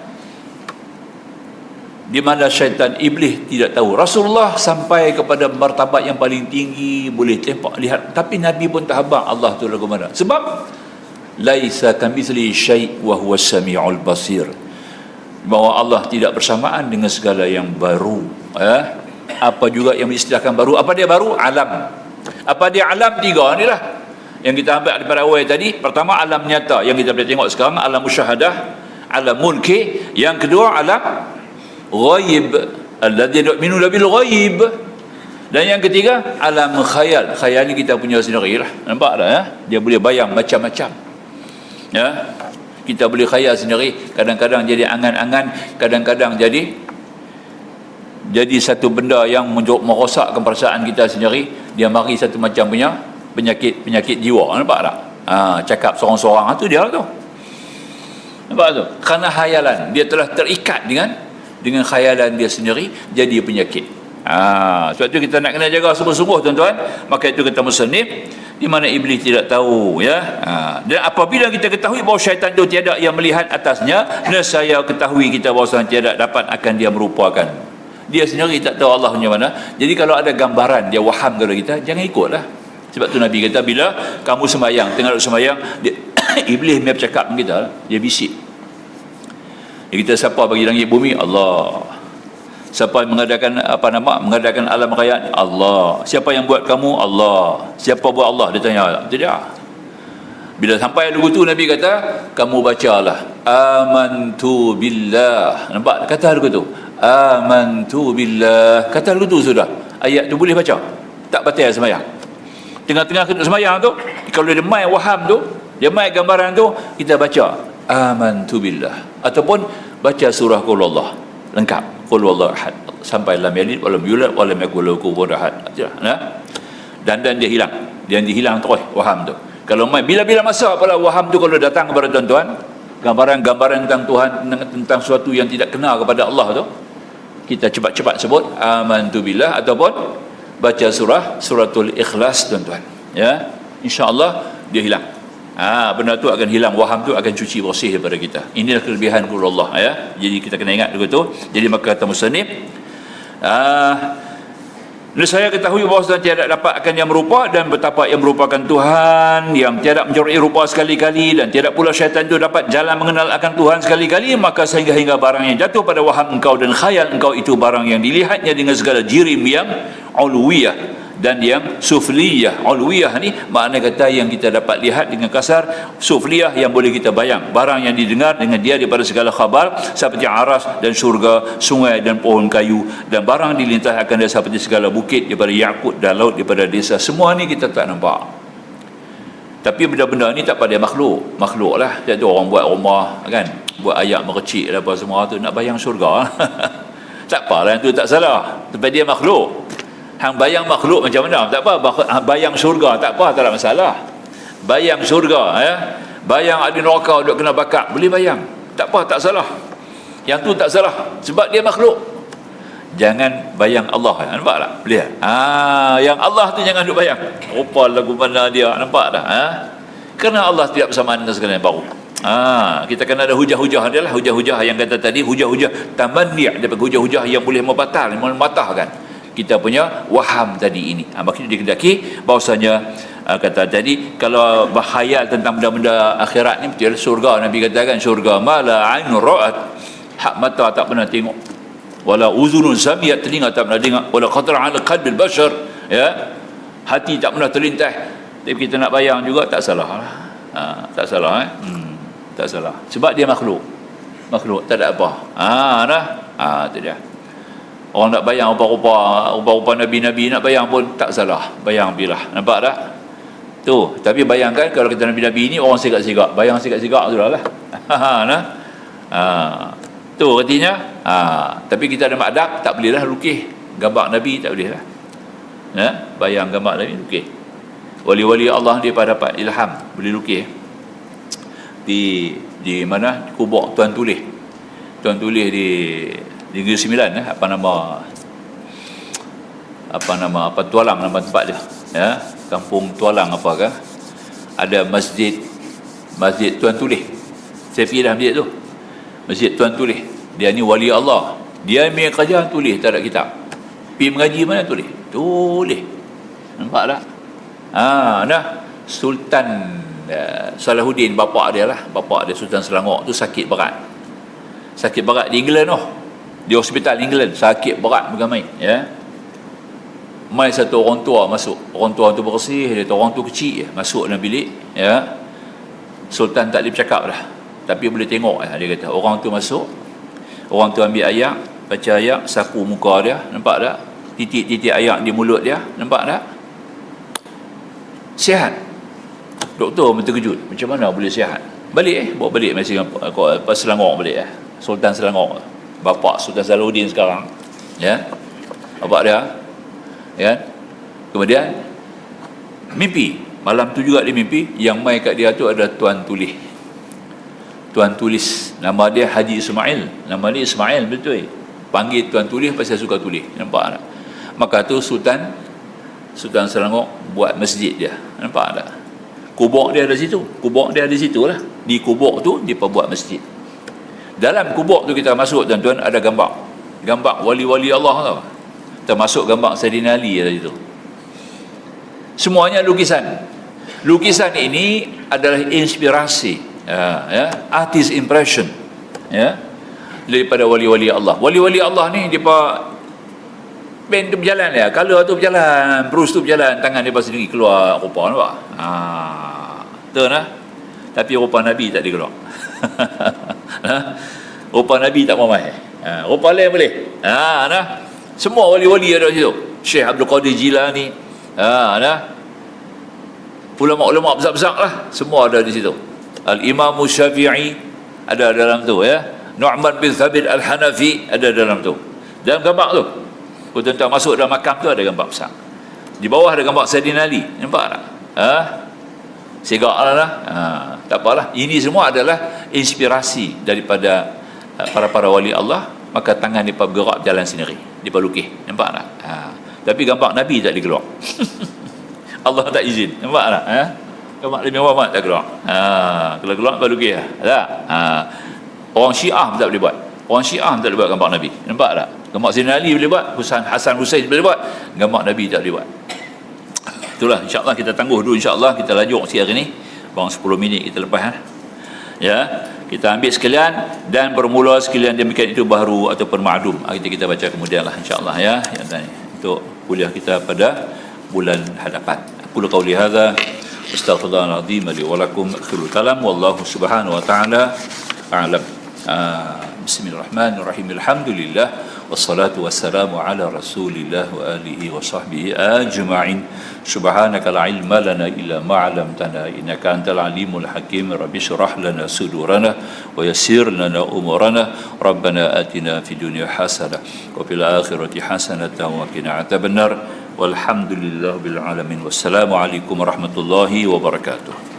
di mana syaitan iblis tidak tahu. Rasulullah sampai kepada martabat yang paling tinggi, boleh tempak lihat, tapi Nabi pun tak habaq Allah tu lagu mana. Sebab laisa kamitsli syai' wa huwa samiul basir. Bahawa Allah tidak bersamaan dengan segala yang baru. Apa juga yang diistilahkan baru? Apa dia baru? Alam. Apa dia alam? Tiga ni lah yang kita ambil daripada awal tadi. Pertama alam nyata yang kita boleh tengok sekarang, alam musyahadah, alam mulki. Yang kedua alam ghaib, alladhi nu'minu bil ghaib. Dan yang ketiga alam khayal. Khayal ni kita punya sendiri lah. Nampak tak ya? Dia boleh bayang macam-macam. Ya. Kita boleh khayal sendiri, kadang-kadang jadi angan-angan, kadang-kadang jadi satu benda yang merosakkan perasaan kita sendiri. Dia mari satu macam punya penyakit jiwa. Nampak tak? Cakap sorang-sorang tu dia lah tu. Nampak tu? Kerana khayalan, dia telah terikat dengan khayalan dia sendiri, jadi penyakit. Sebab tu kita nak kena jaga sungguh-sungguh tuan-tuan. Maka itu kata musannif, di mana iblis tidak tahu ya. Dan apabila kita ketahui bahawa syaitan itu tiada yang melihat atasnya, nescaya ketahui kita bahawa tiada dapat akan dia merupakan. Dia sendiri tak tahu Allah punya mana. Jadi kalau ada gambaran dia waham kepada kita, jangan ikutlah. Sebab tu Nabi kata, bila kamu sembahyang, tengah duduk sembahyang, iblis dia bercakap dengan kita, dia bisik. Dia kata, siapa bagi langit bumi? Allah. Siapa yang mengadakan alam raya? Allah. Siapa yang buat kamu? Allah. Siapa buat Allah? Dia tanya. Itu dia. Bila sampai lagu tu, Nabi kata, kamu bacalah amantu billah. Nampak? Kata lagu tu, amantu billah. Kata lagu tu sudah. Ayat tu boleh baca, tak batal sembahyang. Tengah-tengah sembahyang tu, kalau dia main waham tu, dia main gambaran tu, kita baca amantu billah, ataupun baca surah Qul Allah lengkap, Qul Huwallahu ahad, sampai lam yalid wa lam yulad wa lam yakul lahu kufuwan ahad. Dan dia hilang terus waham tu. Kalau main bila-bila masa pula waham tu kalau datang kepada tuan-tuan, gambaran-gambaran tentang Tuhan, tentang sesuatu yang tidak kenal kepada Allah tu, kita cepat-cepat sebut amantu billah, ataupun baca suratul Ikhlas tuan-tuan. Ya, insya-Allah dia hilang. Benda tu akan hilang, waham tu akan cuci bersih daripada kita. Inilah kelebihan Qul Allah ya. Jadi kita kena ingat begitu. Jadi maka kata musannif, Dan saya ketahui bahawa tiada dapat akan yang merupa, dan betapa yang merupakan Tuhan yang tiada menjoroi rupa sekali-kali, dan tiada pula syaitan itu dapat jalan mengenal akan Tuhan sekali-kali. Maka sehingga barang yang jatuh pada waham engkau dan khayal engkau itu barang yang dilihatnya dengan segala jirim yang uluwiyah dan yang sufliyah. Uluwiyah ni makna kata yang kita dapat lihat dengan kasar, sufliyah yang boleh kita bayang, barang yang didengar dengan dia daripada segala khabar seperti aras dan syurga, sungai dan pohon kayu, dan barang dilintahkan dia seperti segala bukit daripada yakut dan laut daripada desa. Semua ni kita tak nampak, tapi benda-benda ni tak pada makhluk lah. Jadi orang buat rumah kan, buat ayat merecik apa semua tu nak bayang syurga. Tak apalah, yang tu tak salah, sebab dia makhluk. Hang bayang makhluk macam mana tak apa, bayang syurga tak apa, tak ada masalah. Bayang syurga bayang ada neraka duk kena bakar, boleh bayang, tak apa, tak salah. Yang tu tak salah sebab dia makhluk. Jangan bayang Allah, nampak tak? Boleh yang Allah tu jangan duk bayang rupa lagu mana dia, nampak tak? Kerana Allah tidak bersamaan dengan segala yang baru. Kita kena ada hujah-hujah dia lah. Hujah-hujah yang kata tadi, hujah-hujah tamanni', daripada hujah-hujah yang boleh mematahkan kita punya waham tadi ini. Maksudnya dikendaki bahawasanya kata tadi, kalau berkhayal tentang benda-benda akhirat ni, betul surga, Nabi katakan surga mala ainun ra'at, hak mata tak pernah tengok, wala uzunun sami'at, telinga tak pernah dengar, wala khatara 'ala qalbil bashar, hati tak pernah terlintas. Tapi kita nak bayang juga tak salah lah. Tak salah tak salah, sebab dia makhluk tak ada apa. Itu dia. Orang nak bayang rupa-rupa Nabi-Nabi, nak bayang pun tak salah, bayang bilah, nampak tak? Tu, tapi bayangkan kalau kita Nabi-Nabi ni orang sigak-sigak, bayang sigak-sigak tu lah. Tu artinya, tapi kita ada makdab, tak boleh lah lukis gambar Nabi, tak boleh lah. Bayang gambar Nabi lukis. Wali-wali Allah dia dapat ilham boleh lukis. Di mana? Di kubur Tuan Tulis di Negeri Sembilan, Tualang nama tempat dia, Kampung Tualang apakah, ada masjid Tuan Tulis. Saya pergi dah masjid tu, Masjid Tuan Tulis. Dia ni wali Allah, dia punya kerja tulis, tak ada kitab. Pergi mengaji mana tulis, nampak tak? Sultan Salahuddin, bapa dia Sultan Selangor tu sakit berat di England di hospital England, sakit berat bukan main. Mai satu orang tua masuk, orang tua tu bersih, dia tu orang tu kecil masuk dalam bilik, Sultan tak boleh bercakap dah, tapi boleh tengok. Dia kata orang tu masuk, orang tu ambil ayat, baca ayat, sapu muka dia, nampak tak? Titik-titik ayat di mulut dia, nampak tak? Sihat. Doktor pun terkejut, macam mana boleh sihat? Balik bawa balik masih Selangor balik Sultan Selangor, bapa Sultan Salahuddin sekarang, bapak dia, kemudian mimpi malam tu juga dia mimpi, yang mai kat dia tu ada Tuan Tulis, nama dia Haji Ismail, nama dia Ismail betul, panggil Tuan Tulis pasal suka tulis, nampak tak? Maka tu Sultan Selangor buat masjid dia, nampak tak? Kubur dia ada situ, lah. Di kubur tu dia buat masjid. Dalam kubur tu kita masuk, tuan-tuan, ada gambar wali-wali Allah tau. Termasuk gambar Sayyidina Ali ada situ. Semuanya lukisan ini adalah inspirasi, artist impression, daripada wali-wali Allah. Wali-wali Allah ni dia band tu berjalan color tu berjalan, brush tu berjalan, tangan dia sendiri keluar rupa, nampak? Tapi rupa Nabi tak dikeluar. Rupa Nabi tak mamai. Rupa lain boleh. Semua wali-wali ada di situ. Syekh Abdul Qadir Jilani, ulama-ulama besar-besar lah, semua ada di situ. Al-Imam Syafi'i ada dalam tu, Nu'man bin Thabit Al-Hanafi ada dalam tu. Dalam gambar tu, tuan-tuan masuk dalam makam tu ada gambar besar. Di bawah ada gambar Sayyidina Ali, nampak tak? Segak lah. Tak apalah, ini semua adalah inspirasi daripada para wali Allah. Maka tangan dia bergerak jalan sendiri, dia lukis, nampak tak? Tapi gambar Nabi tak dikeluar. Allah tak izin, nampak tak? Gambar Nabi Muhammad tak keluar. Kalau keluar baru lukis tak? Orang Syiah tak boleh buat. Orang Syiah tak boleh buat gambar Nabi. Nampak tak? Gambar Sayyidina Ali boleh buat, Hasan Husain boleh buat, gambar Nabi tak boleh buat. Itulah, insya-Allah kita tangguh dulu, insya-Allah kita lajuk sikit hari ni. Bang 10 minit kita lepas ya. Kita ambil sekalian dan bermula sekalian demikian itu baharu ataupun ma'dum. Kita baca kemudianlah insya-Allah ya. Yang tadi untuk kuliah kita pada bulan hadapan. Aku qauli hadza astaghfirullahal azim li wa lakum akhirul kalam wallahu subhanahu wa ta'ala a'lam. Bismillahirrahmanirrahim. Alhamdulillah wassalatu wassalamu ala Rasulillah wa alihi wa sahbihi ajma'in. Subhanaka la ilma lana illa ma 'allamtana innaka antal alimul hakim. Rabbi shrah lana sudurana wa yassir lana umurana. Rabbana atina fid dunya hasanah wa fil akhirati hasanatan wa qina adzabannar. Walhamdulillahil alamin. Wassalamu alaikum warahmatullahi wabarakatuh.